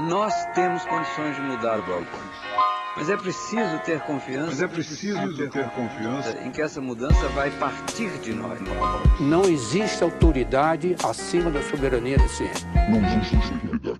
Nós temos condições de mudar o Brasil. Mas é preciso ter confiança. Em que essa mudança vai partir de nós. Não existe autoridade acima da soberania da ciência. Não existe autoridade.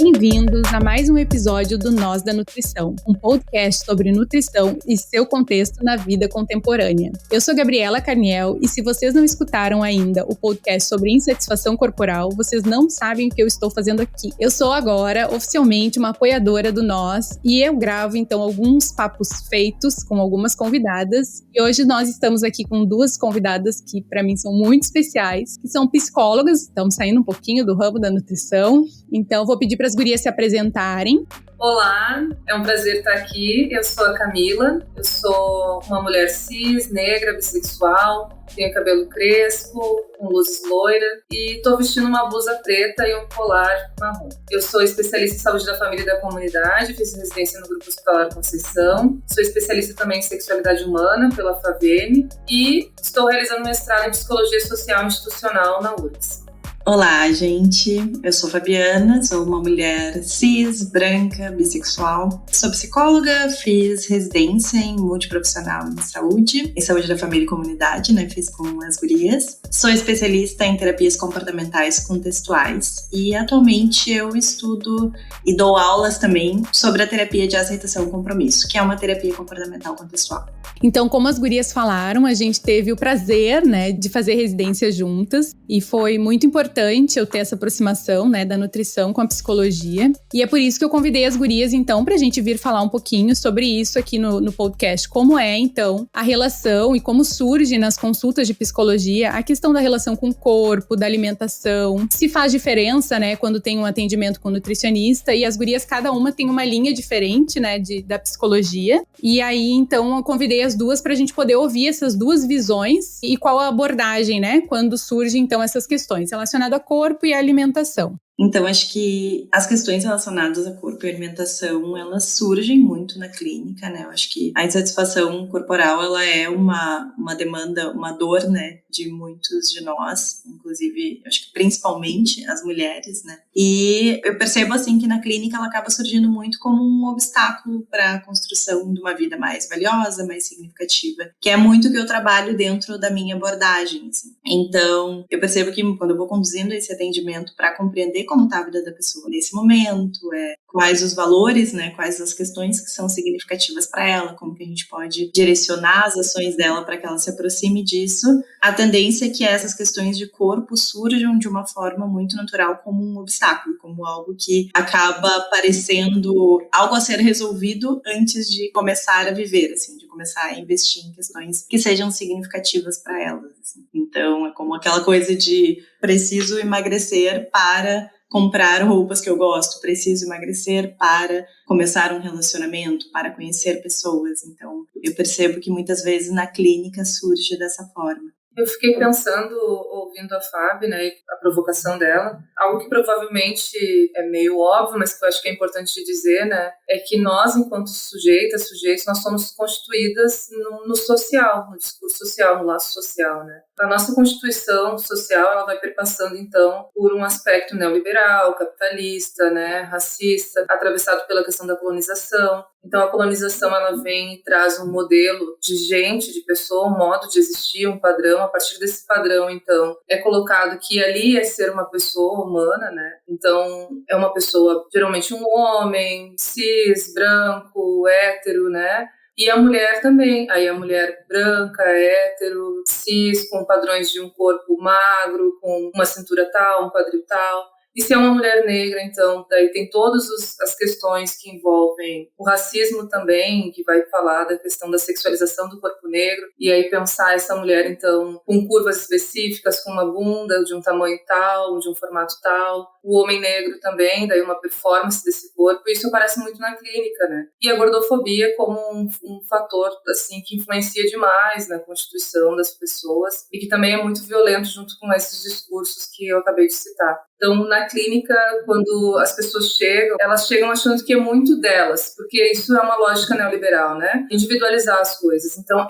Bem-vindos a mais um episódio do Nós da Nutrição, um podcast sobre nutrição e seu contexto na vida contemporânea. Eu sou Gabriela Carniel e se vocês não escutaram ainda o podcast sobre insatisfação corporal, vocês não sabem o que eu estou fazendo aqui. Eu sou agora, oficialmente, uma apoiadora do Nós e eu gravo, então, alguns papos feitos com algumas convidadas. E hoje nós estamos aqui com duas convidadas que, para mim, são muito especiais, que são psicólogas, estamos saindo um pouquinho do ramo da nutrição. Então, vou pedir para as gurias se apresentarem. Olá, é um prazer estar aqui. Eu sou a Camila, eu sou uma mulher cis, negra, bissexual, tenho cabelo crespo, com luzes loira e estou vestindo uma blusa preta e um colar marrom. Eu sou especialista em saúde da família e da comunidade, fiz residência no Grupo Hospitalar Conceição, sou especialista também em sexualidade humana pela FAVEM e estou realizando mestrado em psicologia social institucional na URGS. Olá, gente. Eu sou Fabiana, sou uma mulher cis, branca, bissexual. Sou psicóloga, fiz residência em multiprofissional em saúde da família e comunidade, né? Fiz com as gurias. Sou especialista em terapias comportamentais contextuais e atualmente eu estudo e dou aulas também sobre a terapia de aceitação e compromisso, que é uma terapia comportamental contextual. Então, como as gurias falaram, a gente teve o prazer, né, de fazer residência juntas e foi muito importante eu ter essa aproximação, né, da nutrição com a psicologia. E é por isso que eu convidei as gurias, então, pra gente vir falar um pouquinho sobre isso aqui no podcast. Como é, então, a relação e como surge nas consultas de psicologia a questão da relação com o corpo, da alimentação. Se faz diferença, né, quando tem um atendimento com nutricionista e as gurias, cada uma tem uma linha diferente, né, da psicologia. E aí, então, eu convidei as duas pra gente poder ouvir essas duas visões e qual a abordagem, né, quando surgem, então, essas questões relacionadas a corpo e à alimentação. Então, acho que as questões relacionadas a corpo e alimentação, elas surgem muito na clínica, né? Eu acho que a insatisfação corporal, ela é uma demanda, uma dor, né, de muitos de nós, inclusive, acho que principalmente as mulheres, né? E eu percebo, assim, que na clínica ela acaba surgindo muito como um obstáculo para a construção de uma vida mais valiosa, mais significativa, que é muito o que eu trabalho dentro da minha abordagem, assim. Então, eu percebo que quando eu vou conduzindo esse atendimento para compreender como está a vida da pessoa nesse momento, quais os valores, né, quais as questões que são significativas para ela, como que a gente pode direcionar as ações dela para que ela se aproxime disso. A tendência é que essas questões de corpo surjam de uma forma muito natural como um obstáculo, como algo que acaba parecendo algo a ser resolvido antes de começar a viver, assim, de começar a investir em questões que sejam significativas para elas, assim. Então, é como aquela coisa de preciso emagrecer para comprar roupas que eu gosto, preciso emagrecer para começar um relacionamento, para conhecer pessoas. Então, eu percebo que muitas vezes na clínica surge dessa forma. Eu fiquei pensando, ouvindo a Fábio, né, a provocação dela, algo que provavelmente é meio óbvio, mas que eu acho que é importante de dizer, né, é que nós, enquanto sujeitos, nós somos constituídas no social, no discurso social, no laço social, né. A nossa constituição social, ela vai perpassando, então, por um aspecto neoliberal, capitalista, né, racista, atravessado pela questão da colonização. Então, a colonização, ela vem e traz um modelo de gente, de pessoa, um modo de existir, um padrão. A partir desse padrão, então, é colocado que ali é ser uma pessoa humana, né? Então, é uma pessoa, geralmente um homem, cis, branco, hétero, né? E a mulher também. Aí a mulher branca, hétero, cis, com padrões de um corpo magro, com uma cintura tal, um quadril tal. E se é uma mulher negra, então, daí tem todas as questões que envolvem o racismo também, que vai falar da questão da sexualização do corpo negro, e aí pensar essa mulher, então, com curvas específicas, com uma bunda de um tamanho tal, de um formato tal. O homem negro também, daí uma performance desse corpo, e isso aparece muito na clínica, né? E a gordofobia como um fator, assim, que influencia demais na constituição das pessoas, e que também é muito violento junto com esses discursos que eu acabei de citar. Então, na clínica, quando as pessoas chegam, elas chegam achando que é muito delas, porque isso é uma lógica neoliberal, né? Individualizar as coisas. Então,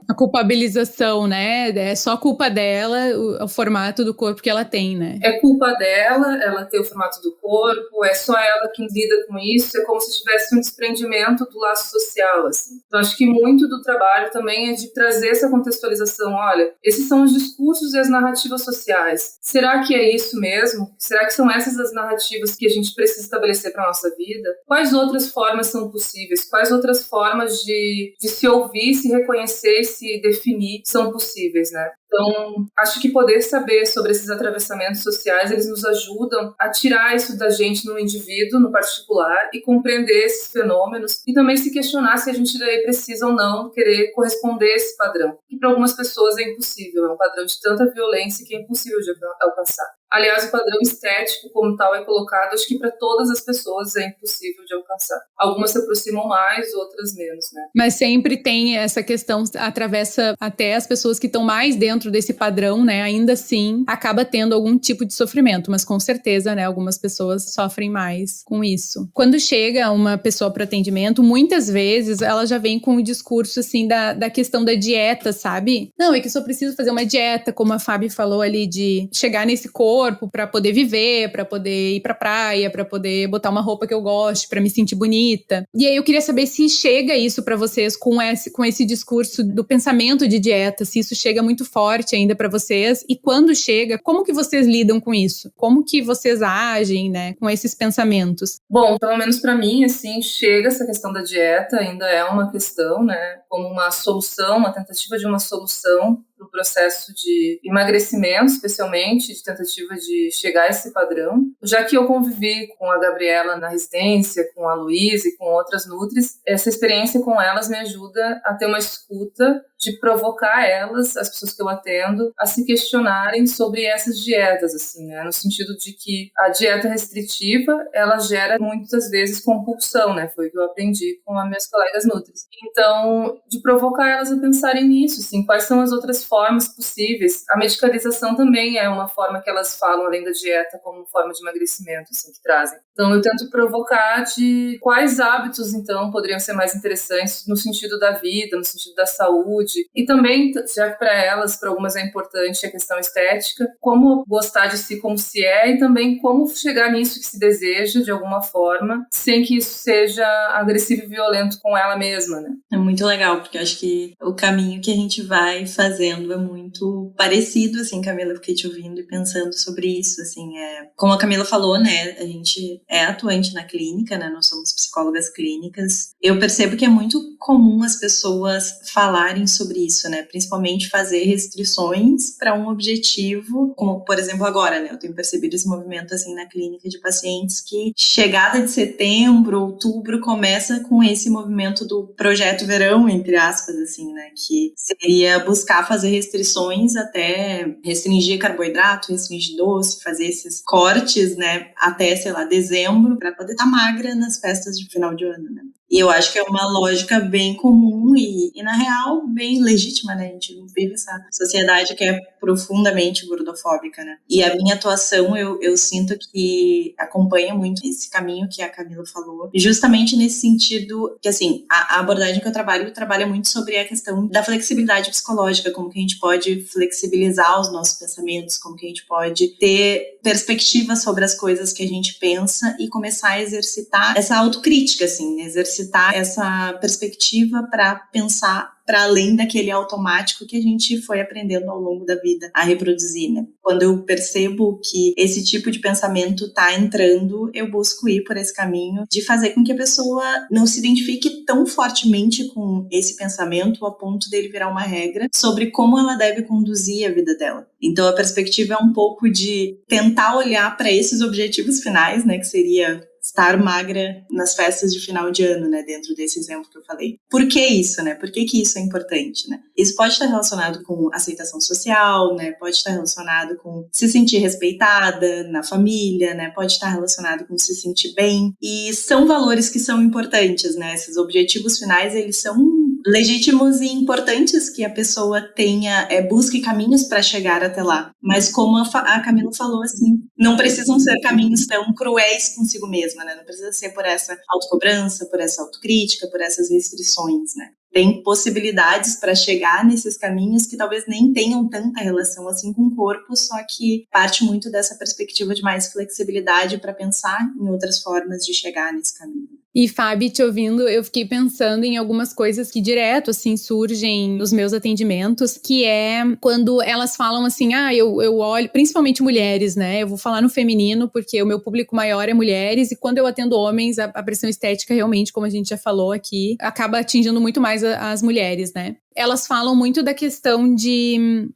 a culpabilização, né? É só culpa dela o formato do corpo que ela tem, né? É culpa dela, ela ter o formato do corpo, é só ela que lida com isso, é como se tivesse um desprendimento do laço social, assim. Então, acho que muito do trabalho também é de trazer essa contextualização. Olha, esses são os discursos e as narrativas sociais. Será que é isso mesmo? Será que são essas as narrativas que a gente precisa estabelecer para a nossa vida? Quais outras formas são possíveis? Quais outras formas de se ouvir, se reconhecer e se definir são possíveis, né? Então, acho que poder saber sobre esses atravessamentos sociais, eles nos ajudam a tirar isso da gente no indivíduo, no particular, e compreender esses fenômenos, e também se questionar se a gente daí precisa ou não querer corresponder a esse padrão, que para algumas pessoas é impossível, é um padrão de tanta violência que é impossível de alcançar. Aliás, o padrão estético como tal é colocado, acho que para todas as pessoas é impossível de alcançar. Algumas se aproximam mais, outras menos, né? Mas sempre tem essa questão, atravessa até as pessoas que estão mais dentro desse padrão, né? Ainda assim, acaba tendo algum tipo de sofrimento, mas com certeza, né? Algumas pessoas sofrem mais com isso. Quando chega uma pessoa para atendimento, muitas vezes ela já vem com o discurso, assim, da questão da dieta, sabe? Não, é que só preciso fazer uma dieta, como a Fábio falou ali, de chegar nesse corpo para poder viver, para poder ir pra praia, para poder botar uma roupa que eu goste, para me sentir bonita. E aí eu queria saber se chega isso para vocês com esse discurso do pensamento de dieta, se isso chega muito forte ainda para vocês, e quando chega, como que vocês lidam com isso? Como que vocês agem, né, com esses pensamentos? Bom, pelo menos para mim, assim, chega essa questão da dieta, ainda é uma questão, né, como uma solução, uma tentativa de uma solução para o processo de emagrecimento, especialmente, de tentativa de chegar a esse padrão. Já que eu convivi com a Gabriela na residência, com a Luísa e com outras nutris, essa experiência com elas me ajuda a ter uma escuta, de provocar elas, as pessoas que eu atendo, a se questionarem sobre essas dietas, assim, né? No sentido de que a dieta restritiva, ela gera muitas vezes compulsão, né? Foi o que eu aprendi com as minhas colegas nutris. Então, de provocar elas a pensarem nisso, assim, quais são as outras formas possíveis. A medicalização também é uma forma que elas falam, além da dieta, como forma de emagrecimento, assim, que trazem. Então, eu tento provocar de quais hábitos, então, poderiam ser mais interessantes no sentido da vida, no sentido da saúde. E também, já que para elas, para algumas é importante a questão estética, como gostar de si como se é e também como chegar nisso que se deseja, de alguma forma, sem que isso seja agressivo e violento com ela mesma, né? É muito legal, porque eu acho que o caminho que a gente vai fazendo é muito parecido, assim, Camila, fiquei te ouvindo e pensando sobre isso, assim, como a Camila falou, né, a gente é atuante na clínica, né, nós somos psicólogas clínicas. Eu percebo que é muito comum as pessoas falarem sobre isso, né, principalmente fazer restrições para um objetivo, como, por exemplo, agora, né, eu tenho percebido esse movimento, assim, na clínica de pacientes que chegada de setembro, outubro, começa com esse movimento do projeto verão, entre aspas, assim, né, que seria buscar fazer restrições até restringir carboidrato, restringir doce, fazer esses cortes, né, até, sei lá, dezembro, para poder estar magra nas festas de final de ano, né. E eu acho que é uma lógica bem comum e, na real, bem legítima, né? A gente vive essa sociedade que é profundamente gordofóbica, né? E a minha atuação, eu sinto que acompanha muito esse caminho que a Camila falou, justamente nesse sentido que, assim, a abordagem que eu trabalho muito sobre a questão da flexibilidade psicológica, como que a gente pode flexibilizar os nossos pensamentos, como que a gente pode ter perspectiva sobre as coisas que a gente pensa e começar a exercitar essa autocrítica, assim, né? Exercitar essa perspectiva para pensar para além daquele automático que a gente foi aprendendo ao longo da vida a reproduzir, né? Quando eu percebo que esse tipo de pensamento está entrando, eu busco ir por esse caminho de fazer com que a pessoa não se identifique tão fortemente com esse pensamento a ponto dele virar uma regra sobre como ela deve conduzir a vida dela. Então a perspectiva é um pouco de tentar olhar para esses objetivos finais, né, que seria estar magra nas festas de final de ano, né, dentro desse exemplo que eu falei. Por que isso, né? Por que isso é importante, né? Isso pode estar relacionado com aceitação social, né? Pode estar relacionado com se sentir respeitada na família, né? Pode estar relacionado com se sentir bem. E são valores que são importantes, né? Esses objetivos finais, eles são legítimos e importantes que a pessoa tenha, busque caminhos para chegar até lá. Mas como a Camila falou, assim, não precisam ser caminhos tão cruéis consigo mesma, né? Não precisa ser por essa autocobrança, por essa autocrítica, por essas restrições, né? Tem possibilidades para chegar nesses caminhos que talvez nem tenham tanta relação assim com o corpo, só que parte muito dessa perspectiva de mais flexibilidade para pensar em outras formas de chegar nesse caminho. E, Fábio, te ouvindo, eu fiquei pensando em algumas coisas que direto, assim, surgem nos meus atendimentos, que é quando elas falam assim, eu olho, principalmente mulheres, né? Eu vou falar no feminino, porque o meu público maior é mulheres, e quando eu atendo homens, a pressão estética realmente, como a gente já falou aqui, acaba atingindo muito mais as mulheres, né? Elas falam muito da questão de...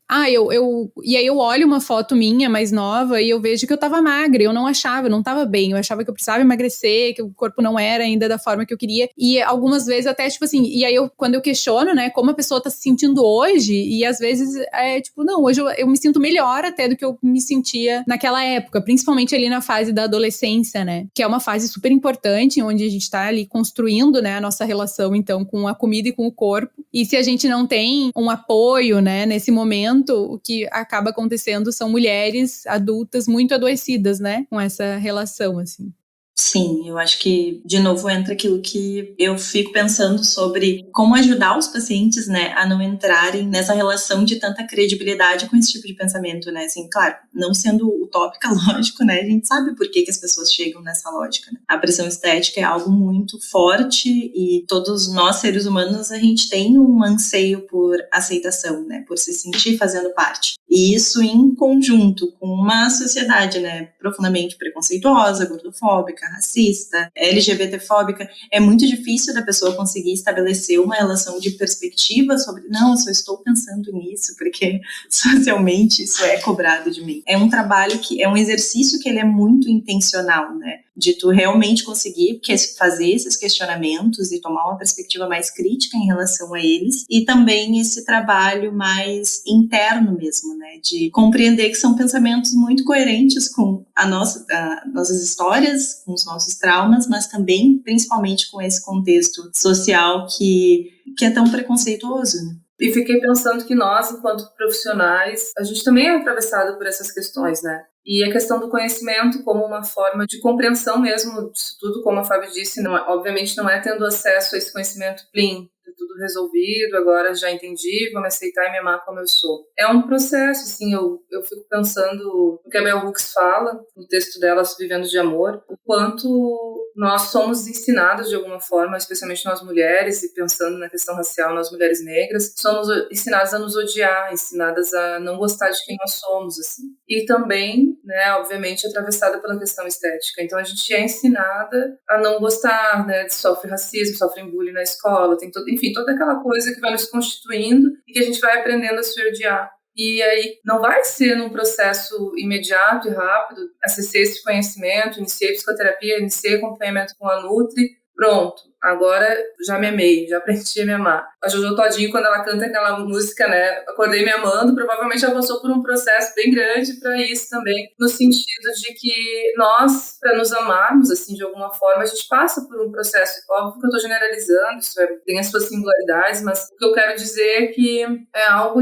E aí eu olho uma foto minha mais nova e eu vejo que eu tava magra, eu não tava bem, eu achava que eu precisava emagrecer, que o corpo não era ainda da forma que eu queria. E algumas vezes até, tipo assim... E aí, quando eu questiono, né, como a pessoa tá se sentindo hoje, e às vezes é tipo, não, hoje eu me sinto melhor até do que eu me sentia naquela época, principalmente ali na fase da adolescência, né? Que é uma fase super importante, onde a gente tá ali construindo, né, a nossa relação, então, com a comida e com o corpo. E se a gente não tem um apoio, né, nesse momento, o que acaba acontecendo são mulheres adultas muito adoecidas, né, com essa relação, assim. Sim, eu acho que, de novo, entra aquilo que eu fico pensando sobre como ajudar os pacientes, né, a não entrarem nessa relação de tanta credibilidade com esse tipo de pensamento, né, assim, claro, não sendo utópica, lógico, né, a gente sabe por que as pessoas chegam nessa lógica, né? A pressão estética é algo muito forte e todos nós, seres humanos, a gente tem um anseio por aceitação, né, por se sentir fazendo parte. E isso em conjunto com uma sociedade, né, profundamente preconceituosa, gordofóbica, racista, LGBTfóbica, é muito difícil da pessoa conseguir estabelecer uma relação de perspectiva sobre, não, eu só estou pensando nisso porque socialmente isso é cobrado de mim. É um trabalho que é um exercício que ele é muito intencional, né? De tu realmente conseguir fazer esses questionamentos e tomar uma perspectiva mais crítica em relação a eles, e também esse trabalho mais interno mesmo, né, de compreender que são pensamentos muito coerentes com nossas histórias, com os nossos traumas, mas também, principalmente, com esse contexto social que é tão preconceituoso, né? E fiquei pensando que nós, enquanto profissionais, a gente também é atravessado por essas questões, né? E a questão do conhecimento como uma forma de compreensão mesmo disso tudo, como a Fábio disse, obviamente não é tendo acesso a esse conhecimento plim, tudo resolvido, agora já entendi, vou me aceitar e me amar como eu sou. É um processo, assim, eu fico pensando no que a Bell Hooks fala, no texto dela, Vivendo de Amor, o quanto nós somos ensinadas de alguma forma, especialmente nós mulheres, e pensando na questão racial, nós mulheres negras, somos ensinadas a nos odiar, ensinadas a não gostar de quem nós somos, assim. E também, né, obviamente, atravessada pela questão estética. Então a gente é ensinada a não gostar, né, sofre racismo, sofre bullying na escola, tem todo, enfim, toda aquela coisa que vai nos constituindo e que a gente vai aprendendo a se odiar. E aí não vai ser num processo imediato e rápido, acessei esse conhecimento, iniciei psicoterapia, iniciei acompanhamento com a Nutri, pronto, agora já me amei, já aprendi a me amar. A Jojo Todinho, quando ela canta aquela música, né, Acordei Me Amando, provavelmente ela passou por um processo bem grande para isso também, no sentido de que nós, para nos amarmos, assim, de alguma forma, a gente passa por um processo, óbvio que eu estou generalizando, isso tem as suas singularidades, mas o que eu quero dizer é que é algo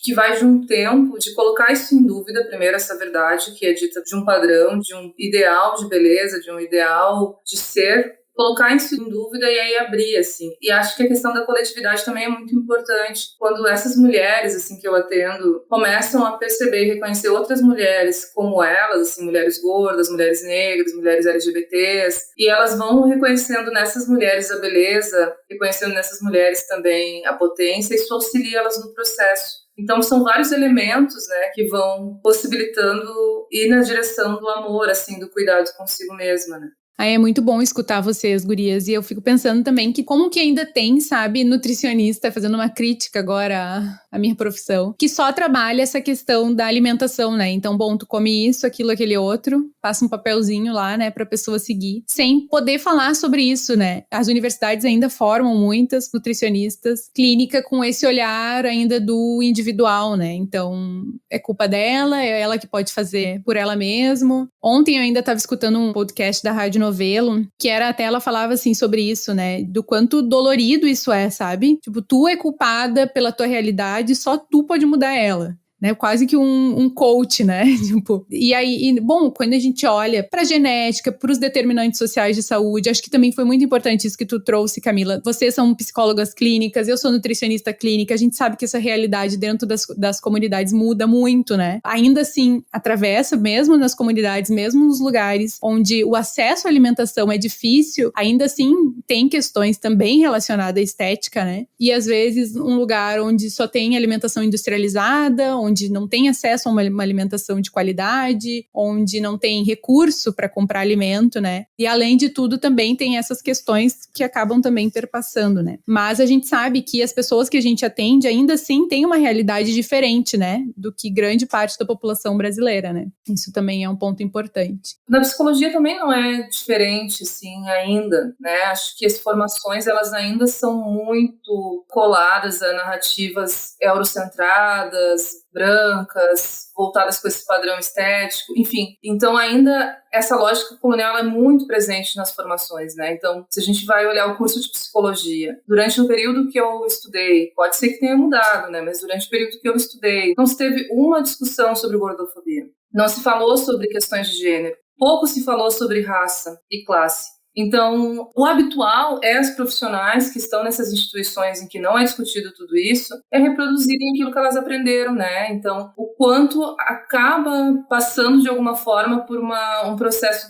que vai de um tempo, de colocar isso em dúvida, primeiro, essa verdade que é dita de um padrão, de um ideal de beleza, de um ideal de ser, colocar isso em dúvida e aí abrir, assim. E acho que a questão da coletividade também é muito importante. Quando essas mulheres, assim, que eu atendo, começam a perceber e reconhecer outras mulheres como elas, assim, mulheres gordas, mulheres negras, mulheres LGBTs, e elas vão reconhecendo nessas mulheres a beleza, reconhecendo nessas mulheres também a potência, isso auxilia elas no processo. Então, são vários elementos, né, que vão possibilitando ir na direção do amor, assim, do cuidado consigo mesma, né. Aí é muito bom escutar vocês, gurias, e eu fico pensando também que como que ainda tem, sabe, nutricionista, fazendo uma crítica agora à minha profissão, que só trabalha essa questão da alimentação, né? Então, bom, tu come isso, aquilo, aquele outro, passa um papelzinho lá, né, pra pessoa seguir, sem poder falar sobre isso, né? As universidades ainda formam muitas nutricionistas clínica com esse olhar ainda do individual, né? Então, é culpa dela, é ela que pode fazer por ela mesma. Ontem eu ainda estava escutando um podcast da Rádio Novelo, que era até ela falava assim sobre isso, né? Do quanto dolorido isso é, sabe? Tipo, tu é culpada pela tua realidade, só tu pode mudar ela. Né, quase que um coach, né? Tipo, e aí, bom, quando a gente olha pra genética, pros determinantes sociais de saúde, acho que também foi muito importante isso que tu trouxe, Camila. Vocês são psicólogas clínicas, eu sou nutricionista clínica, a gente sabe que essa realidade dentro das comunidades muda muito, né? Ainda assim, atravessa mesmo nas comunidades, mesmo nos lugares onde o acesso à alimentação é difícil, ainda assim tem questões também relacionadas à estética, né? E às vezes um lugar onde só tem alimentação industrializada, onde não tem acesso a uma alimentação de qualidade, onde não tem recurso para comprar alimento, né? E além de tudo, também tem essas questões que acabam também perpassando, né? Mas a gente sabe que as pessoas que a gente atende ainda assim têm uma realidade diferente, né? Do que grande parte da população brasileira, né? Isso também é um ponto importante. Na psicologia também não é diferente, assim, ainda, né? Acho que as formações, elas ainda são muito coladas a narrativas eurocentradas, brancas, voltadas com esse padrão estético, enfim. Então, ainda essa lógica colonial é muito presente nas formações, né? Então, se a gente vai olhar o curso de psicologia, durante o período que eu estudei, pode ser que tenha mudado, né? Mas durante o período que eu estudei, não se teve uma discussão sobre gordofobia. Não se falou sobre questões de gênero. Pouco se falou sobre raça e classe. Então, o habitual é as profissionais que estão nessas instituições em que não é discutido tudo isso, é reproduzirem aquilo que elas aprenderam, né? Então, o quanto acaba passando de alguma forma por um processo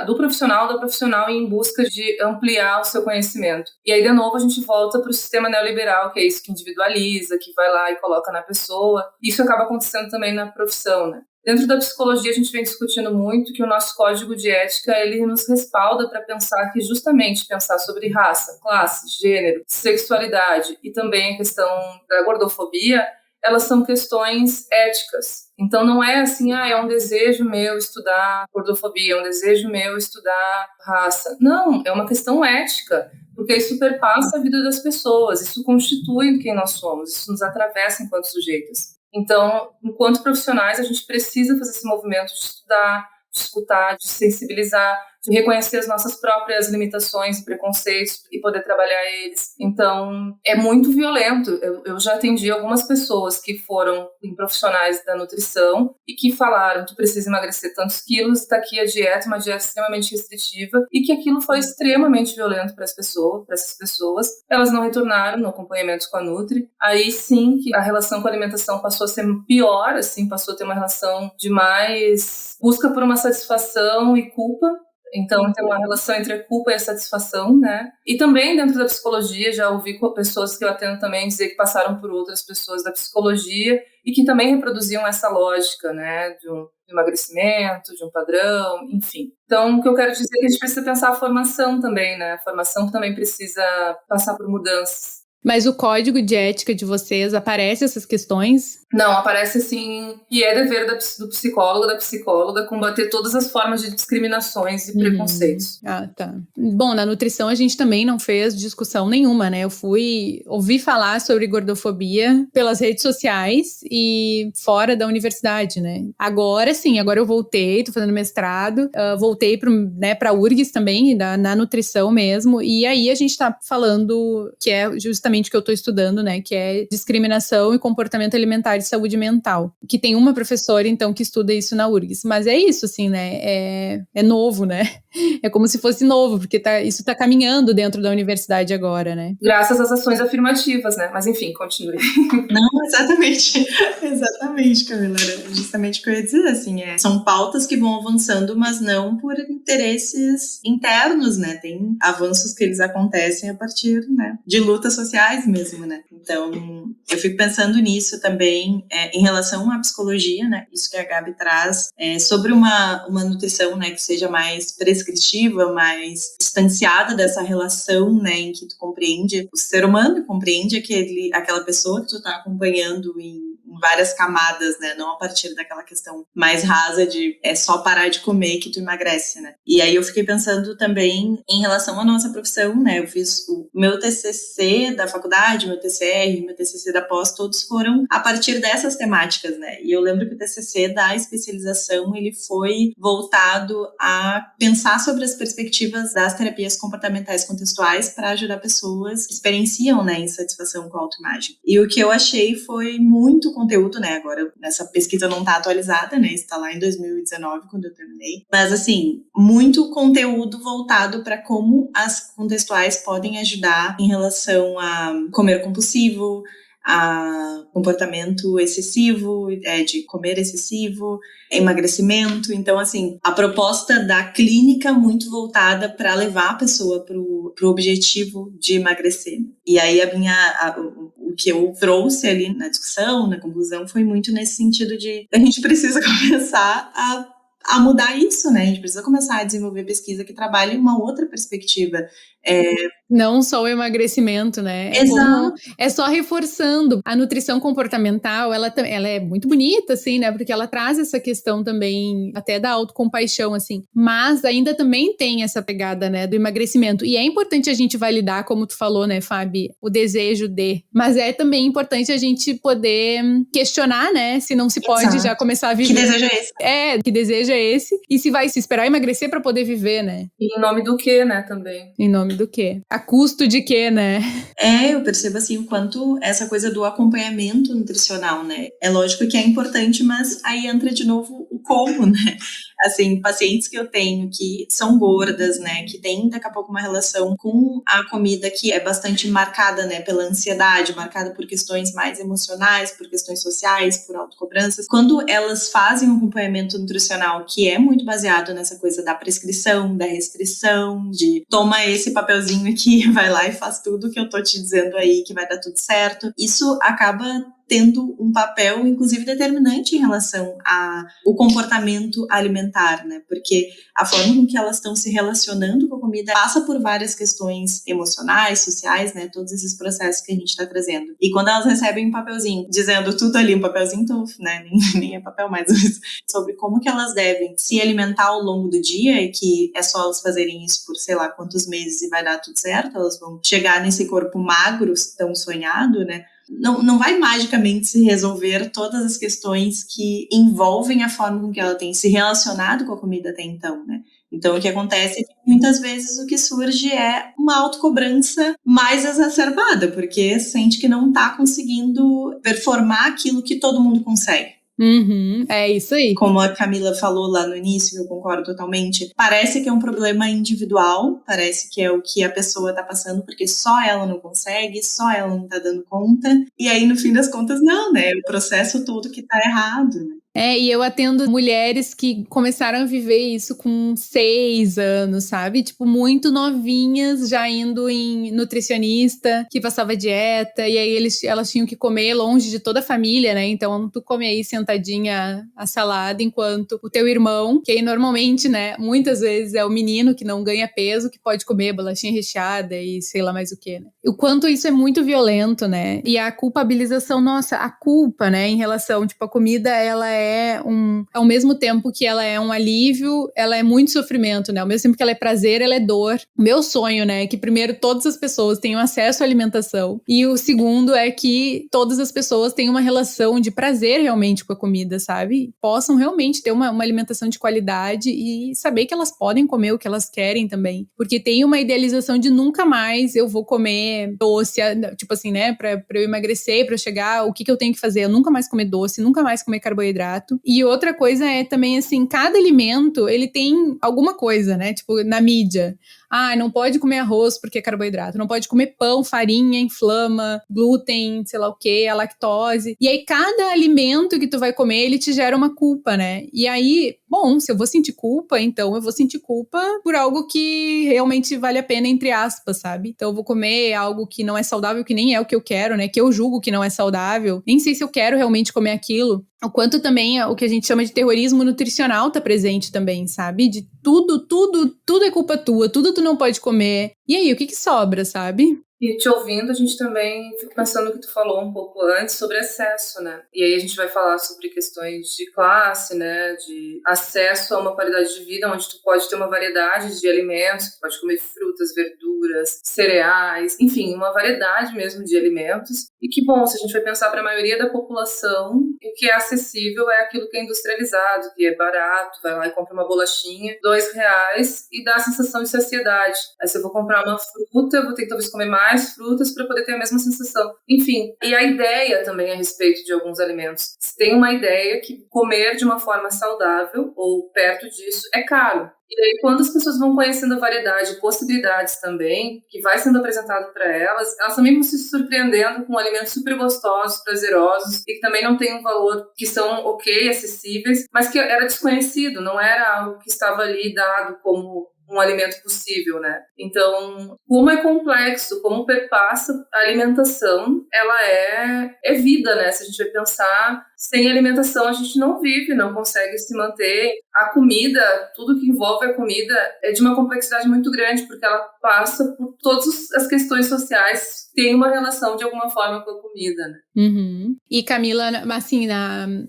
do profissional, da profissional em busca de ampliar o seu conhecimento. E aí, de novo, a gente volta para o sistema neoliberal, que é isso que individualiza, que vai lá e coloca na pessoa. Isso acaba acontecendo também na profissão, né? Dentro da psicologia, a gente vem discutindo muito que o nosso código de ética, ele nos respalda para pensar que justamente pensar sobre raça, classe, gênero, sexualidade e também a questão da gordofobia, elas são questões éticas. Então não é assim, é um desejo meu estudar gordofobia, é um desejo meu estudar raça. Não, é uma questão ética, porque isso perpassa a vida das pessoas, isso constitui quem nós somos, isso nos atravessa enquanto sujeitos. Então, enquanto profissionais, a gente precisa fazer esse movimento de estudar, de escutar, de sensibilizar, de reconhecer as nossas próprias limitações e preconceitos e poder trabalhar eles. Então, é muito violento. Eu já atendi algumas pessoas que foram profissionais da nutrição e que falaram: tu precisa emagrecer tantos quilos, está aqui a dieta, uma dieta extremamente restritiva, e que aquilo foi extremamente violento para essas pessoas. Elas não retornaram no acompanhamento com a Nutri. Aí sim que a relação com a alimentação passou a ser pior, assim, passou a ter uma relação de mais busca por uma satisfação e culpa. Então, tem uma relação entre a culpa e a satisfação, né? E também dentro da psicologia, já ouvi pessoas que eu atendo também dizer que passaram por outras pessoas da psicologia e que também reproduziam essa lógica, né? De um emagrecimento, de um padrão, enfim. Então, o que eu quero dizer é que a gente precisa pensar a formação também, né? A formação também precisa passar por mudanças. Mas o código de ética de vocês, aparece essas questões? Não, aparece assim, que é dever do psicólogo, da psicóloga, combater todas as formas de discriminações e preconceitos. Ah, tá. Bom, na nutrição a gente também não fez discussão nenhuma, né? Eu ouvi falar sobre gordofobia pelas redes sociais e fora da universidade, né? Agora sim, agora eu voltei, tô fazendo mestrado, voltei pra URGS também, na nutrição mesmo, e aí a gente tá falando que é justamente o que eu tô estudando, né? Que é discriminação e comportamento alimentar e saúde mental. Que tem uma professora, então, que estuda isso na URGS. Mas é isso, assim, né? É novo, né? É como se fosse novo, porque isso tá caminhando dentro da universidade agora, né? Graças às ações afirmativas, né? Mas enfim, continue. Não, exatamente. Exatamente, Camila. Era justamente o que eu ia dizer, assim, são pautas que vão avançando, mas não por interesses internos, né? Tem avanços que eles acontecem a partir, né, de lutas sociais mesmo, né? Então, eu fico pensando nisso também, em relação à psicologia, né? Isso que a Gabi traz, sobre uma nutrição, né, que seja mais prescritiva, mais distanciada dessa relação, né, em que tu compreende o ser humano, compreende aquela pessoa que tu tá acompanhando em várias camadas, né? Não a partir daquela questão mais rasa de é só parar de comer que tu emagrece, né? E aí eu fiquei pensando também em relação à nossa profissão, né? Eu fiz o meu TCC da faculdade, meu TCR, meu TCC da pós, todos foram a partir dessas temáticas, né? E eu lembro que o TCC da especialização, ele foi voltado a pensar sobre as perspectivas das terapias comportamentais contextuais para ajudar pessoas que experienciam, né, insatisfação com a autoimagem. E o que eu achei foi muito conteúdo, né? Agora, essa pesquisa não está atualizada, né? Está lá em 2019, quando eu terminei. Mas, assim, muito conteúdo voltado para como as contextuais podem ajudar em relação a comer compulsivo, a comportamento excessivo, de comer excessivo, emagrecimento. Então, assim, a proposta da clínica muito voltada para levar a pessoa pro objetivo de emagrecer. E aí o que eu trouxe ali na discussão, na conclusão, foi muito nesse sentido de a gente precisa começar a mudar isso, né? A gente precisa começar a desenvolver pesquisa que trabalhe uma outra perspectiva. Não só o emagrecimento, né? Exato. É só reforçando. A nutrição comportamental, ela é muito bonita, assim, né? Porque ela traz essa questão também, até da autocompaixão, assim. Mas ainda também tem essa pegada, né? Do emagrecimento. E é importante a gente validar, como tu falou, né, Fabi? O desejo de. Mas é também importante a gente poder questionar, né? Se não se pode Exato. Já começar a viver. Que desejo é esse? Que desejo é esse? E se vai se esperar emagrecer pra poder viver, né? E em nome do quê, né, também? Em nome do quê? A custo de quê, né? Eu percebo assim o quanto essa coisa do acompanhamento nutricional, né? É lógico que é importante, mas aí entra de novo o como, né? Assim, pacientes que eu tenho que são gordas, né? Que têm daqui a pouco uma relação com a comida que é bastante marcada, né? Pela ansiedade, marcada por questões mais emocionais, por questões sociais, por autocobranças. Quando elas fazem um acompanhamento nutricional que é muito baseado nessa coisa da prescrição, da restrição, de toma esse papelzinho aqui, vai lá e faz tudo que eu tô te dizendo aí que vai dar tudo certo, isso acaba tendo um papel, inclusive, determinante em relação ao comportamento alimentar, né? Porque a forma com que elas estão se relacionando com a comida passa por várias questões emocionais, sociais, né? Todos esses processos que a gente está trazendo. E quando elas recebem um papelzinho, dizendo tudo ali, um papelzinho, então, né? Nem é papel mais, sobre como que elas devem se alimentar ao longo do dia, e que é só elas fazerem isso por sei lá quantos meses e vai dar tudo certo, elas vão chegar nesse corpo magro, tão sonhado, né? Não vai magicamente se resolver todas as questões que envolvem a forma com que ela tem se relacionado com a comida até então, né? Então, o que acontece é que muitas vezes o que surge é uma autocobrança mais exacerbada, porque sente que não está conseguindo performar aquilo que todo mundo consegue. Uhum, é isso aí. Como a Camila falou lá no início, que eu concordo totalmente, parece que é um problema individual, parece que é o que a pessoa está passando, porque só ela não consegue, só ela não está dando conta, e aí no fim das contas não, né? É o processo todo que está errado, né? E eu atendo mulheres que começaram a viver isso com 6 anos, sabe? Tipo, muito novinhas, já indo em nutricionista, que passava dieta, e aí elas tinham que comer longe de toda a família, né? Então, tu come aí sentadinha a salada, enquanto o teu irmão, que aí normalmente, né, muitas vezes é o menino que não ganha peso, que pode comer bolachinha recheada e sei lá mais o que, né? O quanto isso é muito violento, né? E a culpabilização, nossa, a culpa, né, em relação, tipo, a comida, ela ao mesmo tempo que ela é um alívio, ela é muito sofrimento, né? Ao mesmo tempo que ela é prazer, ela é dor. O meu sonho, né, é que primeiro todas as pessoas tenham acesso à alimentação, e o segundo é que todas as pessoas tenham uma relação de prazer realmente com a comida, sabe? Possam realmente ter uma alimentação de qualidade e saber que elas podem comer o que elas querem também. Porque tem uma idealização de nunca mais eu vou comer doce, tipo assim, né, pra eu emagrecer, pra eu chegar, o que eu tenho que fazer? Eu nunca mais comer doce, nunca mais comer carboidrato. E outra coisa é também, assim, cada alimento, ele tem alguma coisa, né? Tipo, na mídia. Não pode comer arroz porque é carboidrato. Não pode comer pão, farinha, inflama, glúten, sei lá o quê, a lactose. E aí, cada alimento que tu vai comer, ele te gera uma culpa, né? E aí, bom, se eu vou sentir culpa, então eu vou sentir culpa por algo que realmente vale a pena, entre aspas, sabe? Então eu vou comer algo que não é saudável, que nem é o que eu quero, né? Que eu julgo que não é saudável. Nem sei se eu quero realmente comer aquilo. O quanto também o que a gente chama de terrorismo nutricional tá presente também, sabe? De tudo é culpa tua, tudo tu não pode comer. E aí, o que sobra, sabe? E te ouvindo, a gente também fica pensando no que tu falou um pouco antes sobre acesso, né? E aí a gente vai falar sobre questões de classe, né? De acesso a uma qualidade de vida onde tu pode ter uma variedade de alimentos, tu pode comer frutas, verduras, cereais, enfim, uma variedade mesmo de alimentos. E que bom, se a gente vai pensar para a maioria da população, o que é acessível é aquilo que é industrializado, que é barato, vai lá e compra uma bolachinha, R$2 e dá a sensação de saciedade. Aí se eu vou comprar uma fruta, eu vou ter que talvez comer mais frutas para poder ter a mesma sensação. Enfim, e a ideia também a respeito de alguns alimentos. Se tem uma ideia que comer de uma forma saudável ou perto disso é caro. E aí, quando as pessoas vão conhecendo a variedade e possibilidades também, que vai sendo apresentado para elas também vão se surpreendendo com alimentos super gostosos, prazerosos, e que também não têm um valor, que são ok, acessíveis, mas que era desconhecido, não era algo que estava ali dado como um alimento possível, né? Então, como é complexo, como perpassa a alimentação, ela é vida, né? Se a gente vai pensar, sem alimentação a gente não vive, não consegue se manter. A comida, tudo que envolve a comida é de uma complexidade muito grande, porque ela passa por todas as questões sociais, tem uma relação de alguma forma com a comida, né? Uhum. E Camila, assim,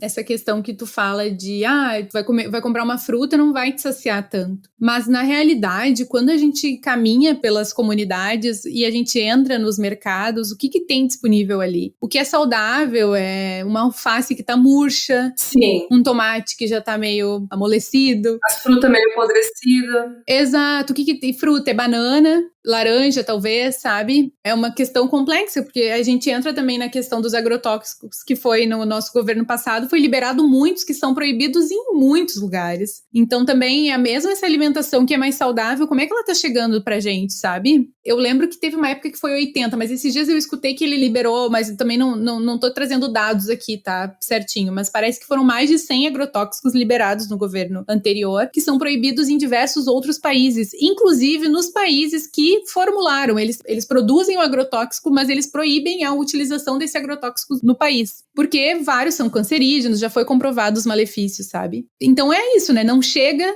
essa questão que tu fala de vai comprar uma fruta, não vai te saciar tanto. Mas na realidade, quando a gente caminha pelas comunidades e a gente entra nos mercados, o que tem disponível ali? O que é saudável é uma alface que tá murcha, sim, um tomate que já tá meio amolecido, as frutas meio apodrecidas. Exato, o que tem fruta? É banana, laranja talvez, sabe? É uma questão complexa, porque a gente entra também na questão dos agrotóxicos, que foi no nosso governo passado, foi liberado muitos que são proibidos em muitos lugares. Então também é a mesma essa alimentação que é mais saudável, como é que ela tá chegando pra gente, sabe? Eu lembro que teve uma época que foi 80, mas esses dias eu escutei que ele liberou, mas eu também não tô trazendo dados aqui, tá? Certinho, mas parece que foram mais de 100 agrotóxicos liberados no governo anterior, que são proibidos em diversos outros países, inclusive nos países que formularam, eles produzem o agrotóxico, mas eles proíbem a utilização desse agrotóxico no país, porque vários são cancerígenos, já foi comprovado os malefícios, sabe? Então é isso, né? Não chega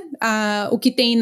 o que tem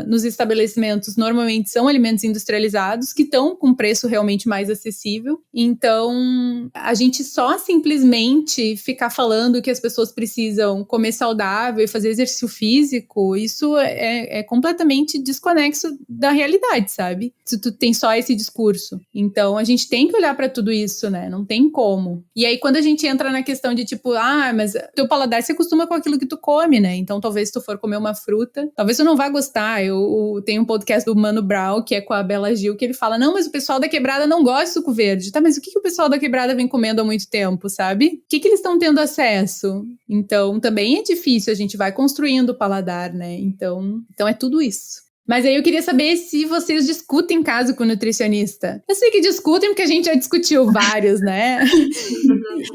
nos estabelecimentos, normalmente são alimentos industrializados, que estão com preço realmente mais acessível, então a gente só simplesmente ficar falando que as pessoas precisam comer saudável e fazer exercício físico, isso é completamente desconexo da realidade, sabe? Se tu tem só esse discurso. Então, a gente tem que olhar pra tudo isso, né? Não tem como. E aí, quando a gente entra na questão de tipo, mas teu paladar se acostuma com aquilo que tu come, né? Então, talvez se tu for comer uma fruta, talvez tu não vá gostar. Eu tenho um podcast do Mano Brown, que é com a Bela Gil, que ele fala, não, mas o pessoal da quebrada não gosta de suco verde. Tá, mas o que o pessoal da quebrada vem comendo há muito tempo, sabe? O que eles estão tendo acesso? Então, também é difícil, a gente vai construindo o paladar, né? Então é tudo isso. Mas aí eu queria saber se vocês discutem caso com o nutricionista. Eu sei que discutem porque a gente já discutiu vários, né?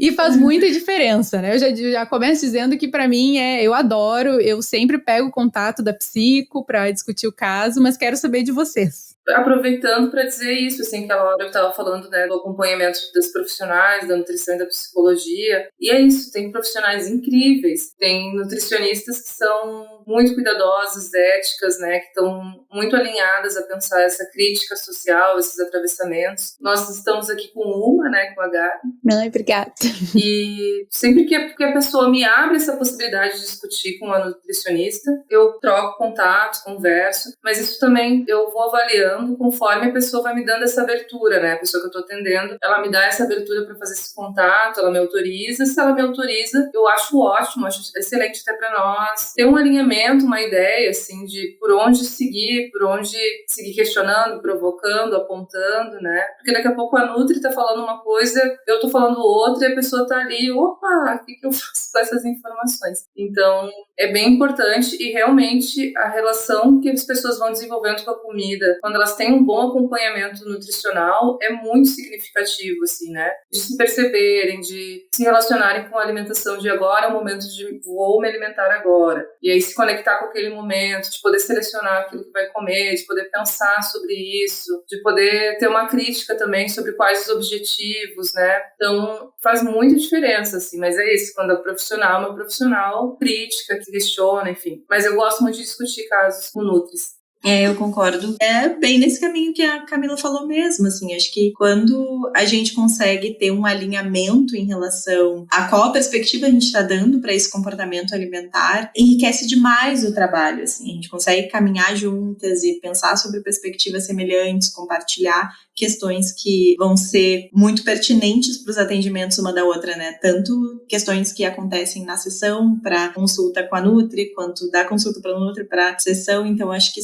E faz muita diferença, né? Eu já começo dizendo que pra mim eu adoro, eu sempre pego o contato da psico pra discutir o caso, mas quero saber de vocês. Aproveitando para dizer isso, assim, aquela hora eu estava falando, né, do acompanhamento das profissionais, da nutrição e da psicologia, e é isso, tem profissionais incríveis, tem nutricionistas que são muito cuidadosas, éticas, né, que estão muito alinhadas a pensar essa crítica social, esses atravessamentos. Nós estamos aqui com uma, né, com a Gabi. Não, obrigada. E sempre que a pessoa me abre essa possibilidade de discutir com uma nutricionista, eu troco contato, converso, mas isso também eu vou avaliando conforme a pessoa vai me dando essa abertura, né? A pessoa que eu tô atendendo, ela me dá essa abertura para fazer esse contato, ela me autoriza. Se ela me autoriza, eu acho ótimo, acho excelente até para nós. Ter um alinhamento, uma ideia, assim, de por onde seguir questionando, provocando, apontando, né? Porque daqui a pouco a Nutri tá falando uma coisa, eu tô falando outra e a pessoa tá ali, opa, o que eu faço com essas informações? Então, é bem importante e realmente a relação que as pessoas vão desenvolvendo com a comida, quando elas têm um bom acompanhamento nutricional, é muito significativo, assim, né? De se perceberem, de se relacionarem com a alimentação de agora, é o momento de vou me alimentar agora. E aí se conectar com aquele momento, de poder selecionar aquilo que vai comer, de poder pensar sobre isso, de poder ter uma crítica também sobre quais os objetivos, né? Então, faz muita diferença, assim, mas é isso, quando a profissional é uma profissional crítica, que questiona, enfim. Mas eu gosto muito de discutir casos com nutris. Eu concordo. É bem nesse caminho que a Camila falou mesmo, assim, acho que quando a gente consegue ter um alinhamento em relação a qual perspectiva a gente está dando para esse comportamento alimentar, enriquece demais o trabalho, assim, a gente consegue caminhar juntas e pensar sobre perspectivas semelhantes, compartilhar questões que vão ser muito pertinentes para os atendimentos uma da outra, né? Tanto questões que acontecem na sessão para consulta com a Nutri, quanto da consulta para a Nutri para sessão. Então, acho que